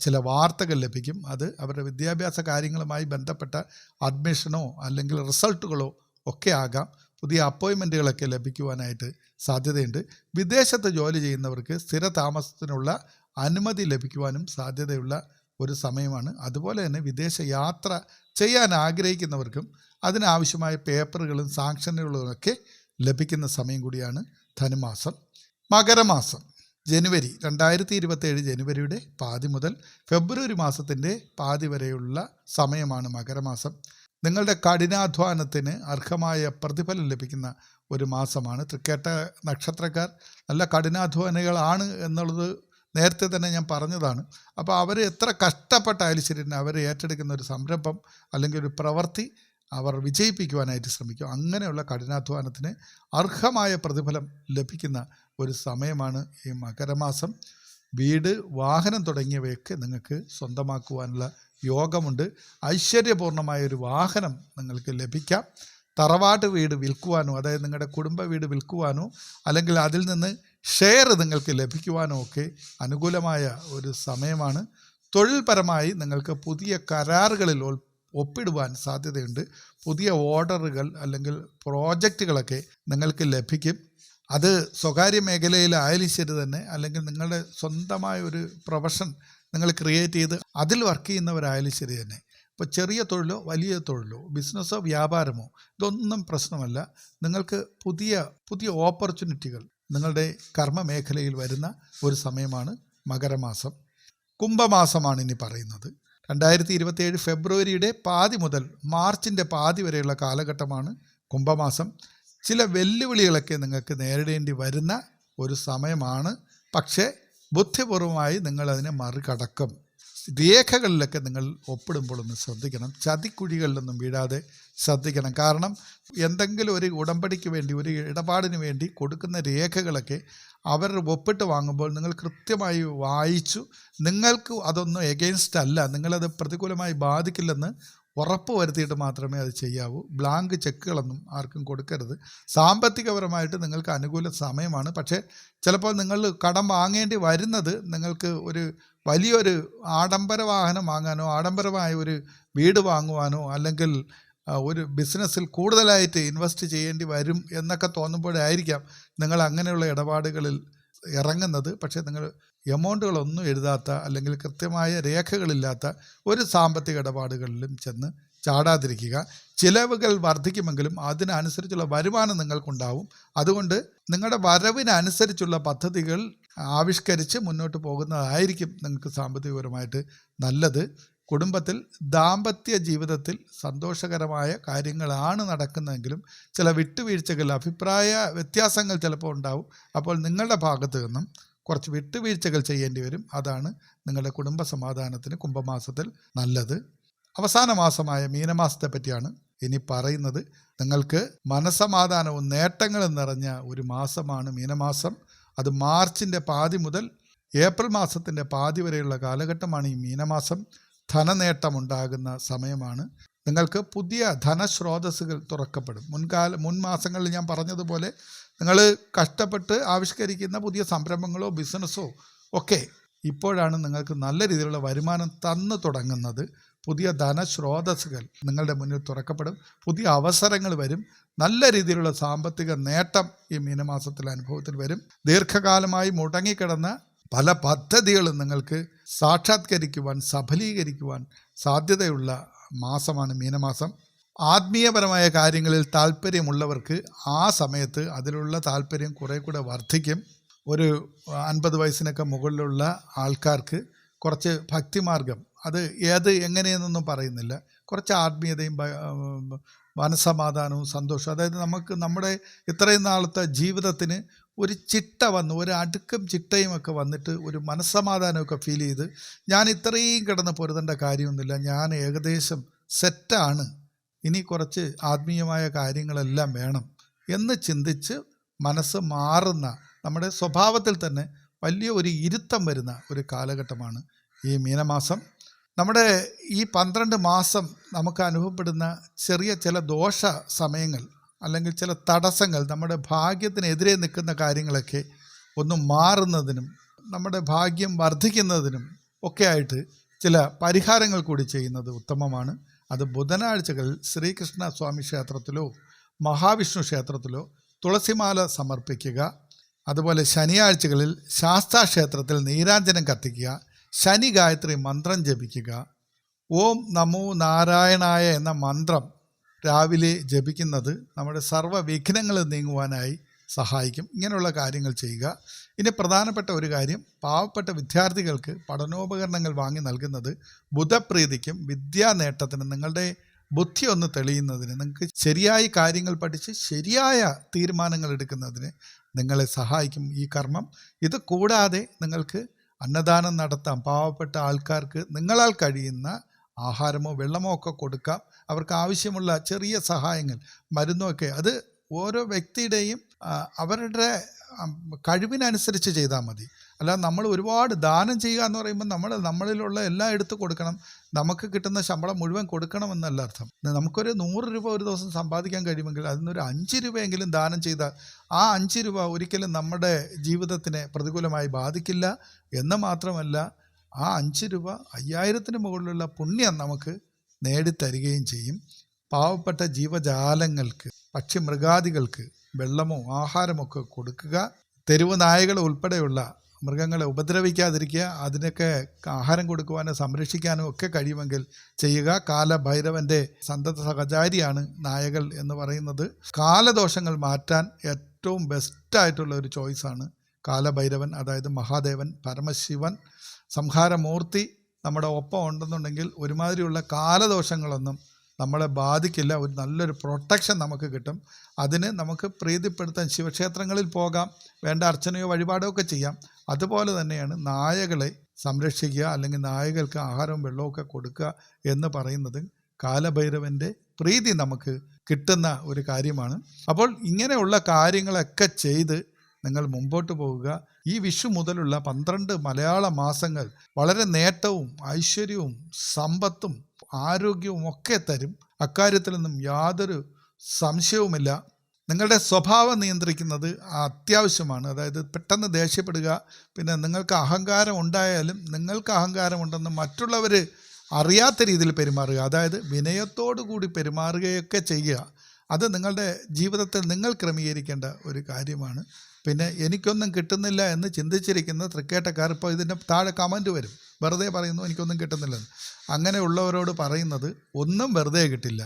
ചില വാർത്തകൾ ലഭിക്കും. അത് അവരുടെ വിദ്യാഭ്യാസ കാര്യങ്ങളുമായി ബന്ധപ്പെട്ട അഡ്മിഷനോ അല്ലെങ്കിൽ റിസൾട്ടുകളോ ഒക്കെ ആകാം. പുതിയ അപ്പോയിൻമെൻറ്റുകളൊക്കെ ലഭിക്കുവാനായിട്ട് സാധ്യതയുണ്ട്. വിദേശത്ത് ജോലി ചെയ്യുന്നവർക്ക് സ്ഥിരതാമസത്തിനുള്ള അനുമതി ലഭിക്കുവാനും സാധ്യതയുള്ള ഒരു സമയമാണ്. അതുപോലെ തന്നെ വിദേശ യാത്ര ചെയ്യാൻ ആഗ്രഹിക്കുന്നവർക്കും അതിനാവശ്യമായ പേപ്പറുകളും സാങ്ഷനുകളും ഒക്കെ ലഭിക്കുന്ന സമയം കൂടിയാണ് ധനുമാസം. മകരമാസം ജനുവരി 2027 ജനുവരിയുടെ പാതി മുതൽ ഫെബ്രുവരി മാസത്തിൻ്റെ പാതി വരെയുള്ള സമയമാണ് മകരമാസം. നിങ്ങളുടെ കഠിനാധ്വാനത്തിന് അർഹമായ പ്രതിഫലം ലഭിക്കുന്ന ഒരു മാസമാണ്. തൃക്കേട്ട നക്ഷത്രക്കാർ നല്ല കഠിനാധ്വാനികളാണ് എന്നുള്ളത് നേരത്തെ തന്നെ ഞാൻ പറഞ്ഞതാണ്. അപ്പോൾ അവർ എത്ര കഷ്ടപ്പെട്ടായാലും ശരി അവർ ഏറ്റെടുക്കുന്ന ഒരു സംരംഭം അല്ലെങ്കിൽ ഒരു പ്രവൃത്തി അവർ വിജയിപ്പിക്കുവാനായിട്ട് ശ്രമിക്കും. അങ്ങനെയുള്ള കഠിനാധ്വാനത്തിന് അർഹമായ പ്രതിഫലം ലഭിക്കുന്ന ഒരു സമയമാണ് ഈ മകരമാസം. വീട്, വാഹനം തുടങ്ങിയവയൊക്കെ നിങ്ങൾക്ക് സ്വന്തമാക്കുവാനുള്ള യോഗമുണ്ട്. ഐശ്വര്യപൂർണമായ ഒരു വാഹനം നിങ്ങൾക്ക് ലഭിക്കാം. തറവാട്ട് വീട് വിൽക്കുവാനോ, അതായത് നിങ്ങളുടെ കുടുംബ വീട് വിൽക്കുവാനോ അല്ലെങ്കിൽ അതിൽ നിന്ന് ഷെയർ നിങ്ങൾക്ക് ലഭിക്കുവാനോ ഒക്കെ അനുകൂലമായ ഒരു സമയമാണ്. തൊഴിൽപരമായി നിങ്ങൾക്ക് പുതിയ കരാറുകളിൽ ഒപ്പിടുവാൻ സാധ്യതയുണ്ട്. പുതിയ ഓർഡറുകൾ അല്ലെങ്കിൽ പ്രോജക്റ്റുകളൊക്കെ നിങ്ങൾക്ക് ലഭിക്കും. അത് സ്വകാര്യ മേഖലയിലായാലും ശരി തന്നെ, അല്ലെങ്കിൽ നിങ്ങളുടെ സ്വന്തമായ ഒരു പ്രൊഫഷൻ നിങ്ങൾ ക്രിയേറ്റ് ചെയ്ത് അതിൽ വർക്ക് ചെയ്യുന്നവരായാലും ശരി തന്നെ. ഇപ്പോൾ ചെറിയ തൊഴിലോ വലിയ തൊഴിലോ ബിസിനസ്സോ വ്യാപാരമോ ഇതൊന്നും പ്രശ്നമല്ല. നിങ്ങൾക്ക് പുതിയ ഓപ്പർച്യൂണിറ്റികൾ നിങ്ങളുടെ കർമ്മ മേഖലയിൽ വരുന്ന ഒരു സമയമാണ് മകരമാസം. കുംഭമാസമാണ് ഇനി പറയുന്നത്. 2027 ഫെബ്രുവരിയുടെ പാതി മുതൽ മാർച്ചിൻ്റെ പാതി വരെയുള്ള കാലഘട്ടമാണ് കുംഭമാസം. ചില വെല്ലുവിളികളൊക്കെ നിങ്ങൾക്ക് നേരിടേണ്ടി വരുന്ന ഒരു സമയമാണ്. പക്ഷേ ബുദ്ധിപൂർവമായി നിങ്ങളതിനെ മറികടക്കും. രേഖകളിലൊക്കെ നിങ്ങൾ ഒപ്പിടുമ്പോൾ ഒന്ന് ശ്രദ്ധിക്കണം. ചതിക്കുഴികളിലൊന്നും വീഴാതെ ശ്രദ്ധിക്കണം. കാരണം എന്തെങ്കിലും ഒരു ഉടമ്പടിക്ക് വേണ്ടി, ഒരു ഇടപാടിന് വേണ്ടി കൊടുക്കുന്ന രേഖകളൊക്കെ അവർ ഒപ്പിട്ട് വാങ്ങുമ്പോൾ നിങ്ങൾ കൃത്യമായി വായിച്ചു, നിങ്ങൾക്ക് അതൊന്നും എഗെയിൻസ്റ്റ് അല്ല, നിങ്ങളത് പ്രതികൂലമായി ബാധിക്കില്ലെന്ന് ഉറപ്പ് വരുത്തിയിട്ട് മാത്രമേ അത് ചെയ്യാവൂ. ബ്ലാങ്ക് ചെക്കുകളൊന്നും ആർക്കും കൊടുക്കരുത്. സാമ്പത്തികപരമായിട്ട് നിങ്ങൾക്ക് അനുകൂല സമയമാണ്. പക്ഷേ ചിലപ്പോൾ നിങ്ങൾ കടം വാങ്ങേണ്ടി വരുന്നത് നിങ്ങൾക്ക് ഒരു വലിയൊരു ആഡംബര വാഹനം വാങ്ങാനോ ആഡംബരമായ ഒരു വീട് വാങ്ങുവാനോ അല്ലെങ്കിൽ ഒരു ബിസിനസ്സിൽ കൂടുതലായിട്ട് ഇൻവെസ്റ്റ് ചെയ്യേണ്ടി വരും എന്നൊക്കെ തോന്നുമ്പോഴായിരിക്കാം നിങ്ങൾ അങ്ങനെയുള്ള ഇടപാടുകളിൽ ഇറങ്ങുന്നത്. പക്ഷേ നിങ്ങൾ എമൗണ്ടുകളൊന്നും എഴുതാത്ത അല്ലെങ്കിൽ കൃത്യമായ രേഖകളില്ലാത്ത ഒരു സാമ്പത്തിക ഇടപാടുകളിലും ചെന്ന് ചാടാതിരിക്കുക. ചിലവുകൾ വർദ്ധിക്കുമെങ്കിലും അതിനനുസരിച്ചുള്ള വരുമാനം നിങ്ങൾക്കുണ്ടാവും. അതുകൊണ്ട് നിങ്ങളുടെ വരവിനനുസരിച്ചുള്ള പദ്ധതികൾ ആവിഷ്കരിച്ച് മുന്നോട്ട് പോകുന്നതായിരിക്കും നിങ്ങൾക്ക് സാമ്പത്തികപരമായിട്ട് നല്ലത്. കുടുംബത്തിൽ ദാമ്പത്യ ജീവിതത്തിൽ സന്തോഷകരമായ കാര്യങ്ങളാണ് നടക്കുന്നതെങ്കിലും ചില വിട്ടുവീഴ്ചകൾ, അഭിപ്രായ വ്യത്യാസങ്ങൾ ചിലപ്പോൾ ഉണ്ടാവും. അപ്പോൾ നിങ്ങളുടെ ഭാഗത്ത് നിന്നും കുറച്ച് വിട്ടുവീഴ്ചകൾ ചെയ്യേണ്ടി വരും. അതാണ് നിങ്ങളുടെ കുടുംബ സമാധാനത്തിന് കുംഭമാസത്തിൽ നല്ലത്. അവസാന മാസമായ മീനമാസത്തെ പറ്റിയാണ് ഇനി പറയുന്നത്. നിങ്ങൾക്ക് മനസ്സമാധാനവും നേട്ടങ്ങളും നിറഞ്ഞ ഒരു മാസമാണ് മീനമാസം. അത് മാർച്ചിൻ്റെ പാതി മുതൽ ഏപ്രിൽ മാസത്തിൻ്റെ പാതി വരെയുള്ള കാലഘട്ടമാണ് ഈ മീനമാസം. ധനനേട്ടമുണ്ടാകുന്ന സമയമാണ്. നിങ്ങൾക്ക് പുതിയ ധനസ്രോതസ്സുകൾ തുറക്കപ്പെടും. മുൻ മാസങ്ങളിൽ ഞാൻ പറഞ്ഞതുപോലെ നിങ്ങൾ കഷ്ടപ്പെട്ട് ആവിഷ്കരിക്കുന്ന പുതിയ സംരംഭങ്ങളോ ബിസിനസ്സോ ഒക്കെ ഇപ്പോഴാണ് നിങ്ങൾക്ക് നല്ല രീതിയിലുള്ള വരുമാനം തന്നു തുടങ്ങുന്നത്. പുതിയ ധനസ്രോതസ്സുകൾ നിങ്ങളുടെ മുന്നിൽ തുറക്കപ്പെടും. പുതിയ അവസരങ്ങൾ വരും. നല്ല രീതിയിലുള്ള സാമ്പത്തിക നേട്ടം ഈ മീനമാസത്തിൽ അനുഭവത്തിൽ വരും. ദീർഘകാലമായി മുടങ്ങിക്കിടന്ന പല പദ്ധതികളും നിങ്ങൾക്ക് സാക്ഷാത്കരിക്കുവാൻ, സഫലീകരിക്കുവാൻ സാധ്യതയുള്ള മാസമാണ് മീനമാസം. ആത്മീയപരമായ കാര്യങ്ങളിൽ താല്പര്യമുള്ളവർക്ക് ആ സമയത്ത് അതിലുള്ള താല്പര്യം കുറേ കൂടെ വർദ്ധിക്കും. ഒരു 50 വയസ്സിനൊക്കെ മുകളിലുള്ള ആൾക്കാർക്ക് കുറച്ച് ഭക്തിമാർഗം, അത് എങ്ങനെയെന്നൊന്നും പറയുന്നില്ല, കുറച്ച് ആത്മീയതയും മനസ്സമാധാനവും സന്തോഷവും, അതായത് നമുക്ക് നമ്മുടെ ഇത്രയും നാളത്തെ ജീവിതത്തിന് ഒരു ചിട്ട വന്നു, ഒരു അടുക്കും ചിട്ടയും ഒക്കെ വന്നിട്ട് ഒരു മനസ്സമാധാനമൊക്കെ ഫീൽ ചെയ്ത് ഞാൻ ഇത്രയും കിടന്ന് പൊരുതേണ്ട കാര്യമൊന്നുമില്ല, ഞാൻ ഏകദേശം സെറ്റാണ്, ഇനി കുറച്ച് ആത്മീയമായ കാര്യങ്ങളെല്ലാം വേണം എന്ന് ചിന്തിച്ച് മനസ്സ് മാറുന്ന, നമ്മുടെ സ്വഭാവത്തിൽ തന്നെ വലിയ ഒരു ഇരുത്തം വരുന്ന ഒരു കാലഘട്ടമാണ് ഈ മീനമാസം. നമ്മുടെ ഈ 12 മാസം നമുക്ക് അനുഭവപ്പെടുന്ന ചെറിയ ചില ദോഷ സമയങ്ങൾ അല്ലെങ്കിൽ ചില തടസ്സങ്ങൾ, നമ്മുടെ ഭാഗ്യത്തിനെതിരെ നിൽക്കുന്ന കാര്യങ്ങളൊക്കെ ഒന്ന് മാറുന്നതിനും നമ്മുടെ ഭാഗ്യം വർദ്ധിക്കുന്നതിനും ഒക്കെ ആയിട്ട് ചില പരിഹാരങ്ങൾ കൂടി ചെയ്യുന്നത് ഉത്തമമാണ്. അത് ബുധനാഴ്ചകളിൽ ശ്രീകൃഷ്ണ സ്വാമി ക്ഷേത്രത്തിലോ മഹാവിഷ്ണു ക്ഷേത്രത്തിലോ തുളസിമാല സമർപ്പിക്കുക. അതുപോലെ ശനിയാഴ്ചകളിൽ ശാസ്താ ക്ഷേത്രത്തിൽ നീരാഞ്ജനം കത്തിക്കുക, ശനി ഗായത്രി മന്ത്രം ജപിക്കുക, ഓം നമോ നാരായണായ എന്ന മന്ത്രം രാവിലെ ജപിക്കുന്നത് നമ്മുടെ സർവ്വ വിഘ്നങ്ങൾ നീങ്ങുവാനായി സഹായിക്കും. ഇങ്ങനെയുള്ള കാര്യങ്ങൾ ചെയ്യുക. ഇനി പ്രധാനപ്പെട്ട ഒരു കാര്യം, പാവപ്പെട്ട വിദ്യാർത്ഥികൾക്ക് പഠനോപകരണങ്ങൾ വാങ്ങി നൽകുന്നത് ബുധപ്രീതിക്കും വിദ്യാ നേട്ടത്തിനും നിങ്ങളുടെ ബുദ്ധി ഒന്ന് തെളിയുന്നതിന്, നിങ്ങൾക്ക് ശരിയായി കാര്യങ്ങൾ പഠിച്ച് ശരിയായ തീരുമാനങ്ങൾ എടുക്കുന്നതിന് നിങ്ങളെ സഹായിക്കും ഈ കർമ്മം. ഇത് കൂടാതെ നിങ്ങൾക്ക് അന്നദാനം നടത്താം. പാവപ്പെട്ട ആൾക്കാർക്ക് നിങ്ങളാൽ കഴിയുന്ന ആഹാരമോ വെള്ളമോ ഒക്കെ കൊടുക്കാം. അവർക്ക് ആവശ്യമുള്ള ചെറിയ സഹായങ്ങൾ, മരുന്നൊക്കെ, അത് ഓരോ വ്യക്തിയുടെയും അവരുടെ കഴിവിനനുസരിച്ച് ചെയ്താൽ മതി. അല്ലാതെ നമ്മൾ ഒരുപാട് ദാനം ചെയ്യുക എന്ന് പറയുമ്പോൾ നമ്മളിലുള്ള എല്ലാം എടുത്ത് കൊടുക്കണം, നമുക്ക് കിട്ടുന്ന ശമ്പളം മുഴുവൻ കൊടുക്കണമെന്നല്ല അർത്ഥം. നമുക്കൊരു 100 രൂപ ഒരു ദിവസം സമ്പാദിക്കാൻ കഴിയുമെങ്കിൽ അതിനൊരു 5 രൂപയെങ്കിലും ദാനം ചെയ്താൽ ആ 5 രൂപ ഒരിക്കലും നമ്മുടെ ജീവിതത്തിനെ പ്രതികൂലമായി ബാധിക്കില്ല എന്ന് മാത്രമല്ല, ആ 5 രൂപ 5000-ന് മുകളിലുള്ള പുണ്യം നമുക്ക് നേടിത്തരികയും ചെയ്യും. പാവപ്പെട്ട ജീവജാലങ്ങൾക്ക്, പക്ഷി മൃഗാദികൾക്ക് വെള്ളമോ ആഹാരമൊക്കെ കൊടുക്കുക. തെരുവ് നായകൾ ഉൾപ്പെടെയുള്ള മൃഗങ്ങളെ ഉപദ്രവിക്കാതിരിക്കുക, അതിനൊക്കെ ആഹാരം കൊടുക്കുവാനോ സംരക്ഷിക്കാനോ ഒക്കെ കഴിയുമെങ്കിൽ ചെയ്യുക. കാലഭൈരവൻ്റെ സന്തത സഹചാരിയാണ് നായകൾ എന്ന് പറയുന്നത്. കാലദോഷങ്ങൾ മാറ്റാൻ ഏറ്റവും ബെസ്റ്റായിട്ടുള്ള ഒരു ചോയ്സാണ് കാലഭൈരവൻ, അതായത് മഹാദേവൻ, പരമശിവൻ, സംഹാരമൂർത്തി നമ്മുടെ ഒപ്പം ഉണ്ടെന്നുണ്ടെങ്കിൽ ഒരുമാതിരിയുള്ള കാലദോഷങ്ങളൊന്നും നമ്മളെ ബാധിക്കില്ല. ഒരു നല്ലൊരു പ്രൊട്ടക്ഷൻ നമുക്ക് കിട്ടും. അതിന് നമുക്ക് പ്രീതിപ്പെടുത്താൻ ശിവക്ഷേത്രങ്ങളിൽ പോകാം, വേണ്ട അർച്ചനയോ വഴിപാടോ ഒക്കെ ചെയ്യാം. അതുപോലെ തന്നെയാണ് നായകളെ സംരക്ഷിക്കുക, അല്ലെങ്കിൽ നായകൾക്ക് ആഹാരവും വെള്ളമൊക്കെ കൊടുക്കുക എന്ന് പറയുന്നത് കാലഭൈരവൻ്റെ പ്രീതി നമുക്ക് കിട്ടുന്ന ഒരു കാര്യമാണ്. അപ്പോൾ ഇങ്ങനെയുള്ള കാര്യങ്ങളൊക്കെ ചെയ്ത് നിങ്ങൾ മുമ്പോട്ട് പോവുക. ഈ വിഷു മുതലുള്ള 12 മലയാള മാസങ്ങൾ വളരെ നേട്ടവും ഐശ്വര്യവും സമ്പത്തും ആരോഗ്യവും ഒക്കെ തരും. അക്കാര്യത്തിലൊന്നും യാതൊരു സംശയവുമില്ല. നിങ്ങളുടെ സ്വഭാവം നിയന്ത്രിക്കുന്നത് അത്യാവശ്യമാണ്. അതായത് പെട്ടെന്ന് ദേഷ്യപ്പെടുക, പിന്നെ നിങ്ങൾക്ക് അഹങ്കാരം ഉണ്ടായാലും നിങ്ങൾക്ക് അഹങ്കാരമുണ്ടെന്ന് മറ്റുള്ളവർ അറിയാത്ത രീതിയിൽ പെരുമാറുക, അതായത് വിനയത്തോടു കൂടി പെരുമാറുകയൊക്കെ ചെയ്യുക. അത് നിങ്ങളുടെ ജീവിതത്തിൽ നിങ്ങൾ ക്രമീകരിക്കേണ്ട ഒരു കാര്യമാണ്. പിന്നെ എനിക്കൊന്നും കിട്ടുന്നില്ല എന്ന് ചിന്തിച്ചിരിക്കുന്ന തൃക്കേട്ടക്കാർ ഇപ്പോൾ ഇതിൻ്റെ താഴെ കമൻറ്റ് വരും, വെറുതെ പറയുന്നു എനിക്കൊന്നും കിട്ടുന്നില്ലെന്ന്. അങ്ങനെയുള്ളവരോട് പറയുന്നത്, ഒന്നും വെറുതെ കിട്ടില്ല.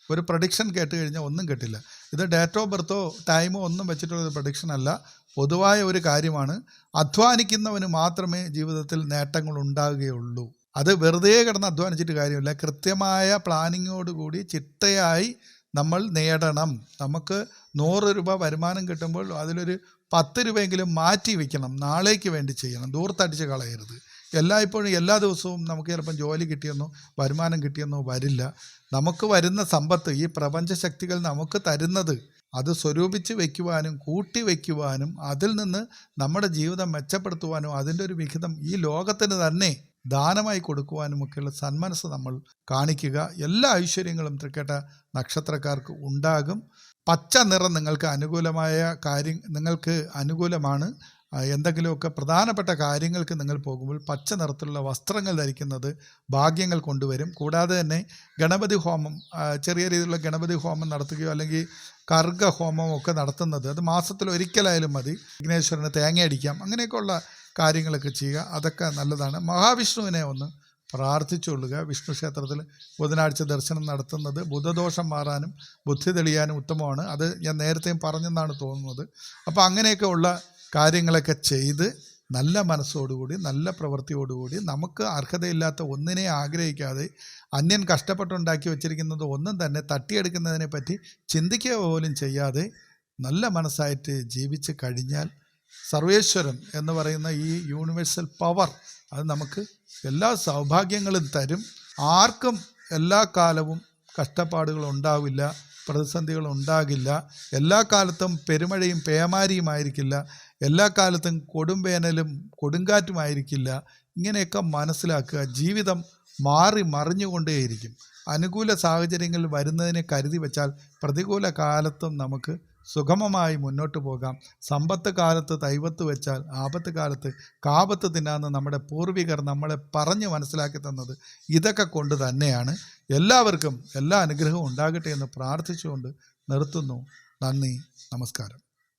ഒരു പ്രഡിക്ഷൻ കേട്ട് കഴിഞ്ഞാൽ ഒന്നും കിട്ടില്ല. ഇത് ഡേറ്റ് ഓഫ് ബർത്തോ ടൈമോ ഒന്നും വെച്ചിട്ടുള്ളൊരു പ്രഡിക്ഷൻ അല്ല, പൊതുവായ ഒരു കാര്യമാണ്. അധ്വാനിക്കുന്നവന് മാത്രമേ ജീവിതത്തിൽ നേട്ടങ്ങൾ ഉണ്ടാകുകയുള്ളൂ. അത് വെറുതെ കിടന്ന് അധ്വാനിച്ചിട്ട് കാര്യമില്ല. കൃത്യമായ പ്ലാനിങ്ങോടുകൂടി ചിട്ടയായി നമ്മൾ നേടണം. നമുക്ക് 100 രൂപ വരുമാനം കിട്ടുമ്പോൾ അതിലൊരു 10 രൂപയെങ്കിലും മാറ്റി വയ്ക്കണം, നാളേക്ക് വേണ്ടി ചെയ്യണം, ദൂർത്തടിച്ച് കളയരുത്. എല്ലായ്പ്പോഴും എല്ലാ ദിവസവും നമുക്ക് ചിലപ്പം ജോലി കിട്ടിയെന്നോ വരുമാനം കിട്ടിയെന്നോ വരില്ല. നമുക്ക് വരുന്ന സമ്പത്ത് ഈ പ്രപഞ്ചശക്തികൾ നമുക്ക് തരുന്നത് അത് സ്വരൂപിച്ച് വയ്ക്കുവാനും കൂട്ടി വയ്ക്കുവാനും അതിൽ നിന്ന് നമ്മുടെ ജീവിതം മെച്ചപ്പെടുത്തുവാനും അതിൻ്റെ ഒരു വിഹിതം ഈ ലോകത്തിന് തന്നെ ദാനമായി കൊടുക്കുവാനുമൊക്കെയുള്ള സന്മനസ് നമ്മൾ കാണിക്കുക. എല്ലാ ഐശ്വര്യങ്ങളും തൃക്കേട്ട നക്ഷത്രക്കാർക്ക് ഉണ്ടാകും. പച്ച നിറം നിങ്ങൾക്ക് അനുകൂലമാണ്. എന്തെങ്കിലുമൊക്കെ പ്രധാനപ്പെട്ട കാര്യങ്ങൾക്ക് നിങ്ങൾ പോകുമ്പോൾ പച്ച നിറത്തിലുള്ള വസ്ത്രങ്ങൾ ധരിക്കുന്നത് ഭാഗ്യങ്ങൾ കൊണ്ടുവരും. കൂടാതെ തന്നെ ഗണപതി ഹോമം, ചെറിയ രീതിയിലുള്ള ഗണപതി ഹോമം നടത്തുകയോ അല്ലെങ്കിൽ കർഗ ഹോമമോ ഒക്കെ നടത്തുന്നത്, അത് മാസത്തിൽ ഒരിക്കലായാലും മതി. വിഘ്നേശ്വരന് തേങ്ങയടിക്കാം, അങ്ങനെയൊക്കെയുള്ള കാര്യങ്ങളൊക്കെ ചെയ്യുക, അതൊക്കെ നല്ലതാണ്. മഹാവിഷ്ണുവിനെ ഒന്ന് പ്രാർത്ഥിച്ചുകൊള്ളുക. വിഷ്ണു ക്ഷേത്രത്തിൽ ബുധനാഴ്ച ദർശനം നടത്തുന്നത് ബുധദോഷം മാറാനും ബുദ്ധി തെളിയാനും ഉത്തമമാണ്. അത് ഞാൻ നേരത്തെയും പറഞ്ഞെന്നാണ് തോന്നുന്നത്. അപ്പോൾ അങ്ങനെയൊക്കെ ഉള്ള കാര്യങ്ങളൊക്കെ ചെയ്ത് നല്ല മനസ്സോടുകൂടി നല്ല പ്രവൃത്തിയോടുകൂടി നമുക്ക് അർഹതയില്ലാത്ത ഒന്നിനെ ആഗ്രഹിക്കാതെ അന്യൻ കഷ്ടപ്പെട്ടുണ്ടാക്കി വച്ചിരിക്കുന്നത് ഒന്നും തന്നെ തട്ടിയെടുക്കുന്നതിനെ പറ്റി ചിന്തിക്കുക പോലും ചെയ്യാതെ നല്ല മനസ്സായിട്ട് ജീവിച്ച് കഴിഞ്ഞാൽ സർവേശ്വരൻ എന്ന് പറയുന്ന ഈ യൂണിവേഴ്സൽ പവർ അത് നമുക്ക് എല്ലാ സൗഭാഗ്യങ്ങളും തരും. ആർക്കും എല്ലാ കാലവും കഷ്ടപ്പാടുകൾ ഉണ്ടാവില്ല, പ്രതിസന്ധികൾ ഉണ്ടാകില്ല. എല്ലാ കാലത്തും പെരുമഴയും പേമാരിയുമായിരിക്കില്ല, എല്ലാ കാലത്തും കൊടുംവേനലും കൊടുങ്കാറ്റുമായിരിക്കില്ല. ഇങ്ങനെയൊക്കെ മനസ്സിലാക്കുക. ജീവിതം മാറി മറിഞ്ഞുകൊണ്ടേയിരിക്കും. അനുകൂല സാഹചര്യങ്ങൾ വരുന്നതിനെ കരുതി വച്ചാൽ പ്രതികൂല കാലത്തും നമുക്ക് സുഗമമായി മുന്നോട്ട് പോകാം. സമ്പത്ത് കാലത്ത് തൈവത്ത് വെച്ചാൽ ആപത്ത് കാലത്ത് കാപത്ത് തിന്നാന്ന് നമ്മുടെ പൂർവികർ നമ്മളെ പറഞ്ഞ് മനസ്സിലാക്കി തന്നത് ഇതൊക്കെ കൊണ്ട് തന്നെയാണ്. എല്ലാവർക്കും എല്ലാ അനുഗ്രഹവും ഉണ്ടാകട്ടെ എന്ന് പ്രാർത്ഥിച്ചുകൊണ്ട് നിർത്തുന്നു. നന്ദി, നമസ്കാരം.